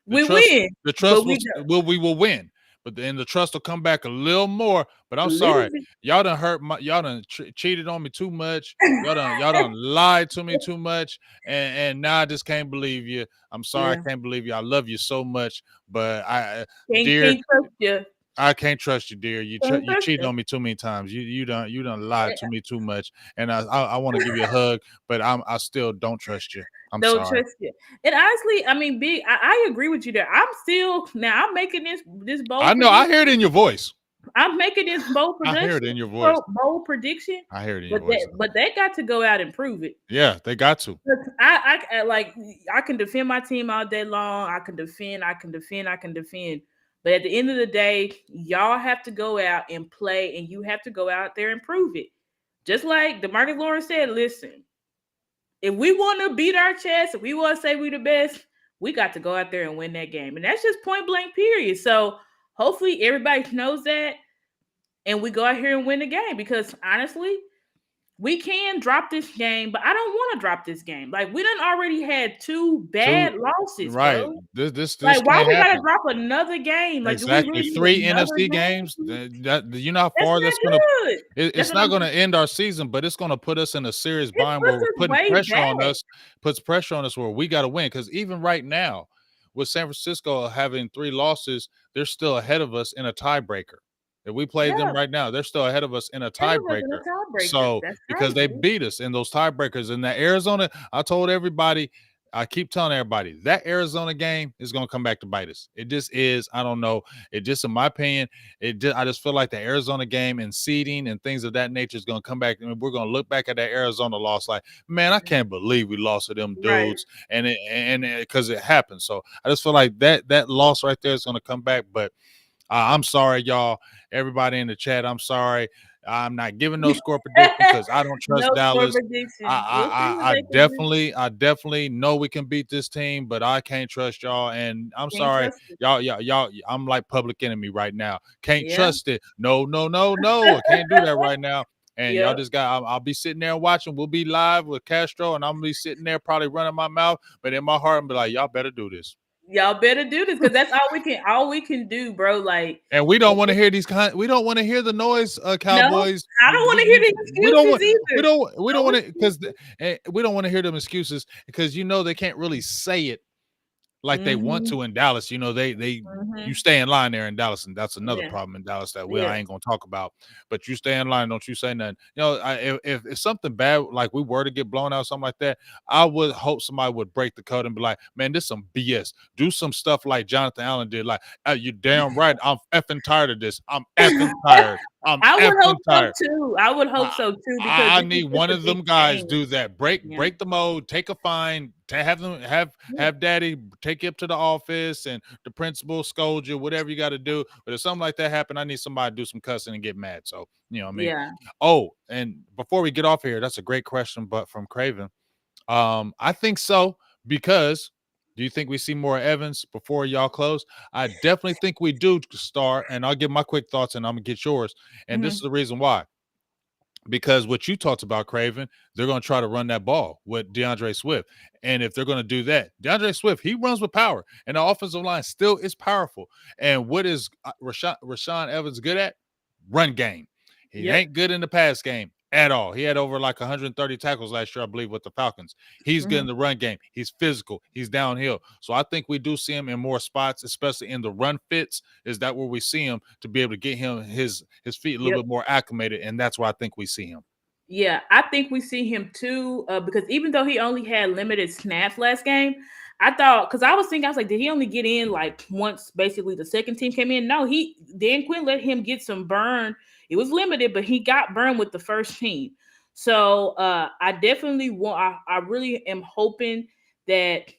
The We trust win, the but trust we don't. we will win. But then the trust will come back a little more. But A I'm little sorry, bit. y'all done hurt my y'all done cheated on me too much. Y'all done lied to me too much, and now I just can't believe you. I'm sorry, Yeah. I can't believe you. I love you so much, but dear, Can't trust you. I can't trust you, dear. Can't You trust cheated you. on me too many times. You done lied to me too much, and I want to give you a hug, but I still don't trust you. I'm Don't sorry. trust you. And honestly, I mean, big. I agree with you there. I'm still now. I'm making this I bold know. prediction. I hear it in your voice. I'm making this bold I hear it prediction. in your voice. Bold prediction. I hear it in your But voice. they got to go out and prove it. Yeah, they got to. Like, I can defend my team all day long. I can defend. But at the end of the day, y'all have to go out and play, and you have to go out there and prove it. Just like DeMarcus Lawrence said, listen, if we want to beat our chest, if we want to say we the best, we got to go out there and win that game. And that's just point blank, period. So hopefully everybody knows that, and we go out here and win the game, because honestly, we can drop this game, but I don't want to drop this game. Like, we done already had 2 bad Two losses, right. bro. This Like, why can't we gotta happen. drop another game? Like, do we Exactly. really 3 need another NFC game? games. That you know how That's far not that's gonna good. That's it's what not I'm gonna end our season, but it's gonna put us in a serious It bind where puts we're us putting way pressure on back. us, puts pressure on us where we gotta win. Because even right now, with San Francisco having 3 losses, they're still ahead of us in a tiebreaker. If we play them Yeah, right now, they're still ahead of us in a that was in a tiebreaker. tiebreaker. So That's because they crazy. beat us in those tiebreakers in that Arizona, I told everybody, I keep telling everybody that Arizona game is going to come back to bite us. It just is. I don't know. It just, in my opinion, I just feel like the Arizona game and seeding and things of that nature is going to come back, and we're going to look back at that Arizona loss like, man, I can't believe we lost to them Right. dudes, and because it happened. So I just feel like that loss right there is going to come back. But I'm sorry, y'all. Everybody in the chat, I'm sorry. I'm not giving no score prediction because I don't No trust score Dallas. prediction. We'll see what they can do. I definitely know we can beat this team, but I can't trust y'all. And I'm Can't sorry, trust it. y'all. I'm like Public Enemy right now. Can't Yeah. trust it. No, no, no, no. I can't do that right now. And y'all Yep. just got. I'll be sitting there watching. We'll be live with Castro, and I'm gonna be sitting there probably running my mouth, but in my heart, I'm be like, y'all better do this. Y'all better do this because that's all we can do, bro. Like, And we don't want to hear these we don't want to hear the noise, no, Cowboys. I don't want to hear the We don't excuses want either. we don't No want to because excuses. we don't want to hear them excuses because they can't really say it like they want Mm-hmm. to in Dallas. They you Mm-hmm. stay in line there in Dallas, and that's another Yeah. problem in Dallas that I Yeah. ain't gonna talk about. But you stay in line, don't you say nothing. If something bad like we were to get blown out, something like that, I would hope somebody would break the code and be like, "Man, this some BS. Do some stuff like Jonathan Allen did. Like, you damn right. I'm effing tired of this. I'm effing tired. I'm I would hope effing so tired." too. I would hope I, so too because I this is need just one a of big them guys game. do that. Yeah. Break the mode, take a fine, to have them have daddy take you up to the office and the principal scold you, whatever you got to do. But if something like that happen, I need somebody to do some cussing and get mad. So what I mean. Yeah. Oh, and before we get off here, that's a great question, but from Craven. I think so because do you think we see more Evans before y'all close? I definitely think we do, Star, and I'll give my quick thoughts and I'm gonna get yours. And this is Mm-hmm. the reason why because what you talked about, Craven, they're going to try to run that ball with DeAndre Swift. And if they're going to do that, DeAndre Swift, he runs with power, and the offensive line still is powerful. And what is Rashawn Evans good at? Run game. He Yep. ain't good in the pass game at all. He had over like 130 tackles last year, I believe, with the Falcons. He's good Mm-hmm. in the run game. He's physical. He's downhill. So I think we do see him in more spots, especially in the run fits. Is that where we see him to be able to get him his feet a little Yep. bit more acclimated? And that's where I think we see him. Yeah, I think we see him too because even though he only had limited snaps last game, I thought because I was thinking I was like, did he only get in like once? Basically, the second team came in. No, Dan Quinn let him get some burn. It was limited, but he got burned with the first team. So I definitely want. I really am hoping that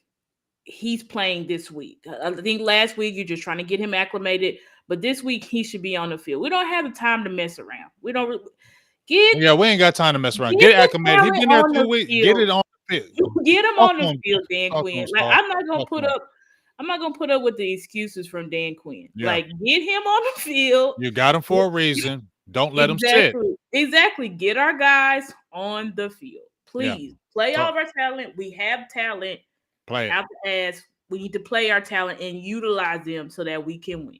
he's playing this week. I think last week you're just trying to get him acclimated, but this week he should be on the field. We don't have the time to mess around. We don't get Yeah, we ain't got time to mess around. Get Get the acclimated. He talent been there on the 2 weeks. Get field. it on the field. Get him Talk on to the him. field, Dan Talk to him, Quinn. Like Star. Talk to him. I'm not gonna put up with the excuses from Dan Quinn. Yeah, Like get him on the field. you got him for a Get- reason. Don't let him sit. exactly. Exactly. Get our guys on the field. Yeah, Please play all talk, of our talent. We have talent play it. out the ass. We need to play our talent and utilize them so that we can win.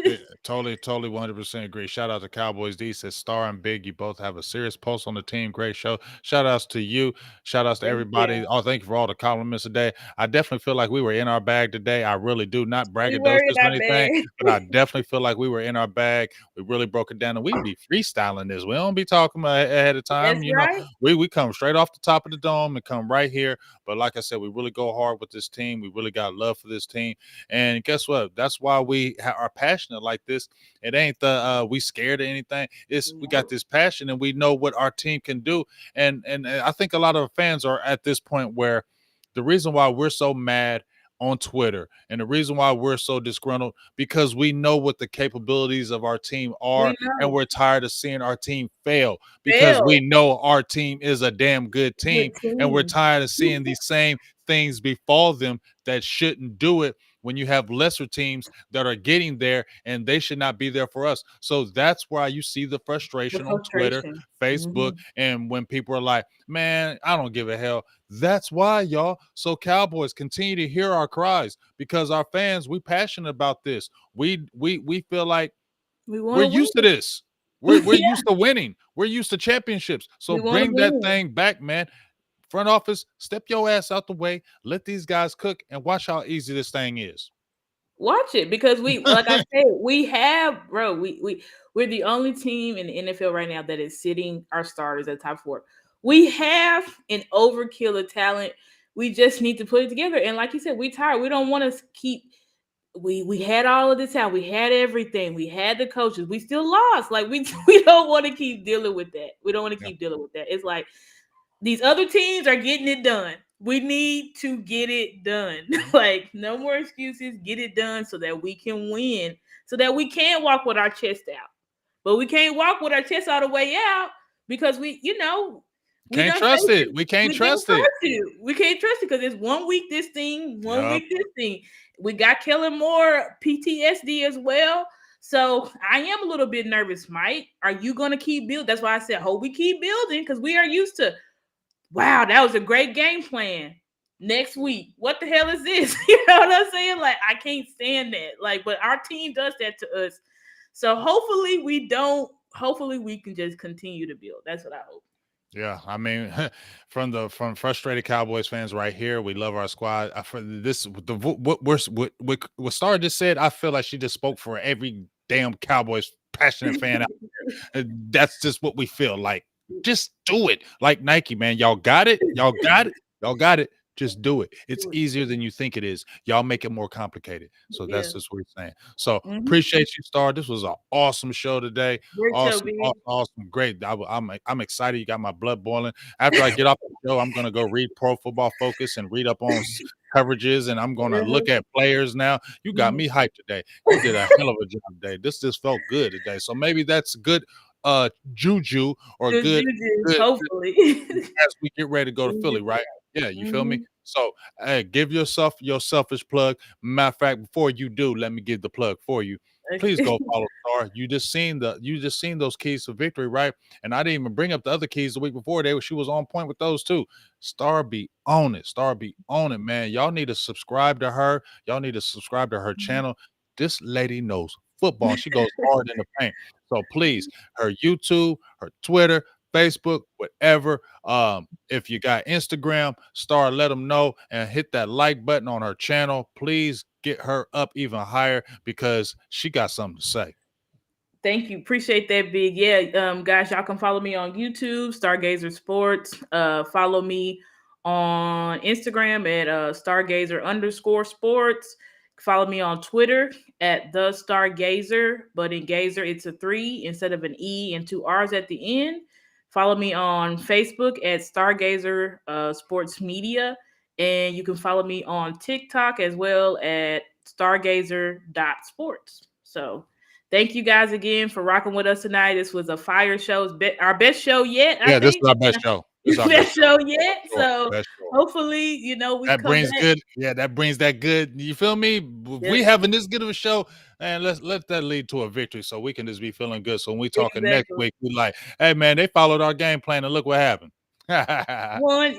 Yeah, totally 100% agree. Shout out to Cowboys D says Star and Big. You both have a serious pulse on the team. Great show. Shout outs to you. Shout outs to Thank you. everybody. Oh, thank you for all the compliments today. I definitely feel like we were in our bag today. I really do. Not We were in braggadocious or our anything, bag. but I definitely feel like we were in our bag. We really broke it down and we be freestyling this. We don't be talking ahead of time. That's right. We come straight off the top of the dome and come right here. But like I said, we really go hard with this team. We really got love for this team. And guess what? That's why we are passionate like this. It ain't the we scared of anything. It's we got this passion and we know what our team can do. And I think a lot of fans are at this point where the reason why we're so mad on Twitter and the reason why we're so disgruntled because we know what the capabilities of our team We are and know. we're tired of seeing our team fail because we Fail. know our team is a damn good team Good and we're team. tired of seeing these same things befall them that shouldn't do it when you have lesser teams that are getting there and they should not be there for us. So that's why you see the The frustration on Twitter, frustration. Facebook, Mhm. and when people are like, man, I don't give a hell. That's why, y'all. So Cowboys continue to hear our cries because our fans, we passionate about this. We feel like We want we're to win. used to this. We're Yeah, used to winning. We're used to championships. So we want to bring that win. thing back, man. Front office, step your ass out the way. Let these guys cook and watch how easy this thing is. Watch it because like I said, we have, bro. We're the only team in the NFL right now that is sitting our starters at top four. We have an overkill of talent. We just need to put it together. And like you said, we tired. We don't want to keep. We had all of this out. We had everything. We had the coaches. We still lost. Like we don't want to keep dealing with that. We don't want to Yeah. keep dealing with that. It's like these other teams are getting it done. We need to get it done. Like, no more excuses. Get it done so that we can win, so that we can walk with our chest out. but we can't walk with our chest all the way out because we Can't done trust faced it. We can't We can't trust it. trust it. We can't trust it because it's 1 week this thing, one Yup. week this thing. We got Kellen Moore PTSD as well. So I am a little bit nervous, Mike. Are you gonna keep building? That's why I said, hope we keep building because we are used to. Wow, that was a great game plan. Next week, what the hell is this? You know what I'm saying? Like, I can't stand that. Like, but our team does that to us. So hopefully we don't. Hopefully we can just continue to build. That's what I hope. Yeah, I mean, from frustrated Cowboys fans right here, we love our squad. For this, what Star just said, I feel like she just spoke for every damn Cowboys passionate fan out there. That's just what we feel like. Just do it, like Nike, man. Y'all got it. Y'all got it. Y'all got it. Just do it. It's easier than you think it is. Y'all make it more complicated. So Yeah. that's just what we're saying. So Mhm. appreciate you, Star. This was an awesome show today. Great show, Awesome, big. awesome, great. I'm excited. You got my blood boiling. After I get off the show, I'm gonna go read Pro Football Focus and read up on coverages, and I'm gonna look at players now. You got me hyped today. You did a hell of a job today. This just felt good today. So maybe that's good juju or Good good juju, good hopefully. as we get ready to go to Philly, right? Yeah, you feel me? So, hey, give yourself your selfish plug. Matter of fact, before you do, let me give the plug for you. Please go follow Star. You just seen those keys to victory, right? And I didn't even bring up the other keys the week before. She was on point with those too. Star be on it. Star be on it, man. Y'all need to subscribe to her. Y'all need to subscribe to her channel. This lady knows football. She goes hard in the paint. So please, her YouTube, her Twitter, Facebook, whatever. If you got Instagram, Star, let them know and hit that like button on her channel. Please get her up even higher because she got something to say. Thank you. Appreciate that, big. Yeah, guys, y'all can follow me on YouTube, Stargazer Sports. Follow me on Instagram at Stargazer_sports. Follow me on Twitter at the Stargazer, but in Gazer it's a 3 instead of an E and 2 R's at the end. Follow me on Facebook at Stargazer Sports Media, and you can follow me on TikTok as well at Stargazer.sports. So thank you guys again for rocking with us tonight. This was a fire show. It's our best show yet, I Yeah, this think. is our best show. This is our Best show yet. Sure, So best show. hopefully, we That come brings back. good. Yeah, that brings that good. You feel me? If we having this good of a show, and let's let that lead to a victory, so we can just be feeling good. So when we talking next Exactly. week, we like, hey man, they followed our game plan, and look what happened.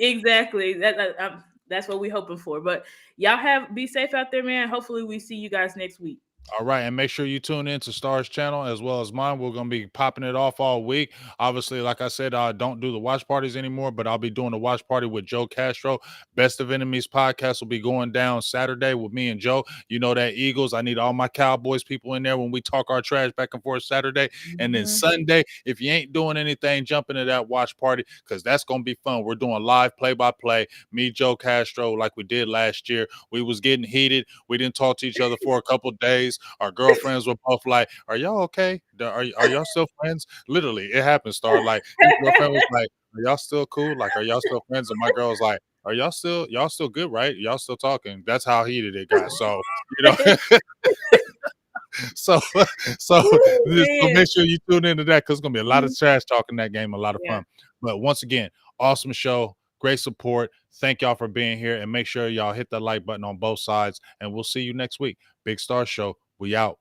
Exactly. That's what we're hoping for. But y'all be safe out there, man. Hopefully, we see you guys next week. All right, and make sure you tune in to Star's channel as well as mine. We're going to be popping it off all week. Obviously, like I said, I don't do the watch parties anymore, but I'll be doing a watch party with Joe Castro. Best of Enemies podcast will be going down Saturday with me and Joe. You know that Eagles. I need all my Cowboys people in there when we talk our trash back and forth Saturday. And then Sunday, if you ain't doing anything, jump into that watch party because that's going to be fun. We're doing live play-by-play. Me, Joe Castro, like we did last year. We was getting heated. We didn't talk to each other for a couple days. Our girlfriends were both like, "Are y'all okay? Are y'all still friends?" Literally, it happened. Star like his girlfriend was like, "Are y'all still cool? Like, are y'all still friends?" And my girl was like, "Are y'all still good, right? Y'all still talking?" That's how heated it got. So so make sure you tune into that because it's gonna be a lot of trash talking that game, a lot of fun. But once again, awesome show, great support. Thank y'all for being here, and make sure y'all hit that like button on both sides. And we'll see you next week. Big Star Show. We out.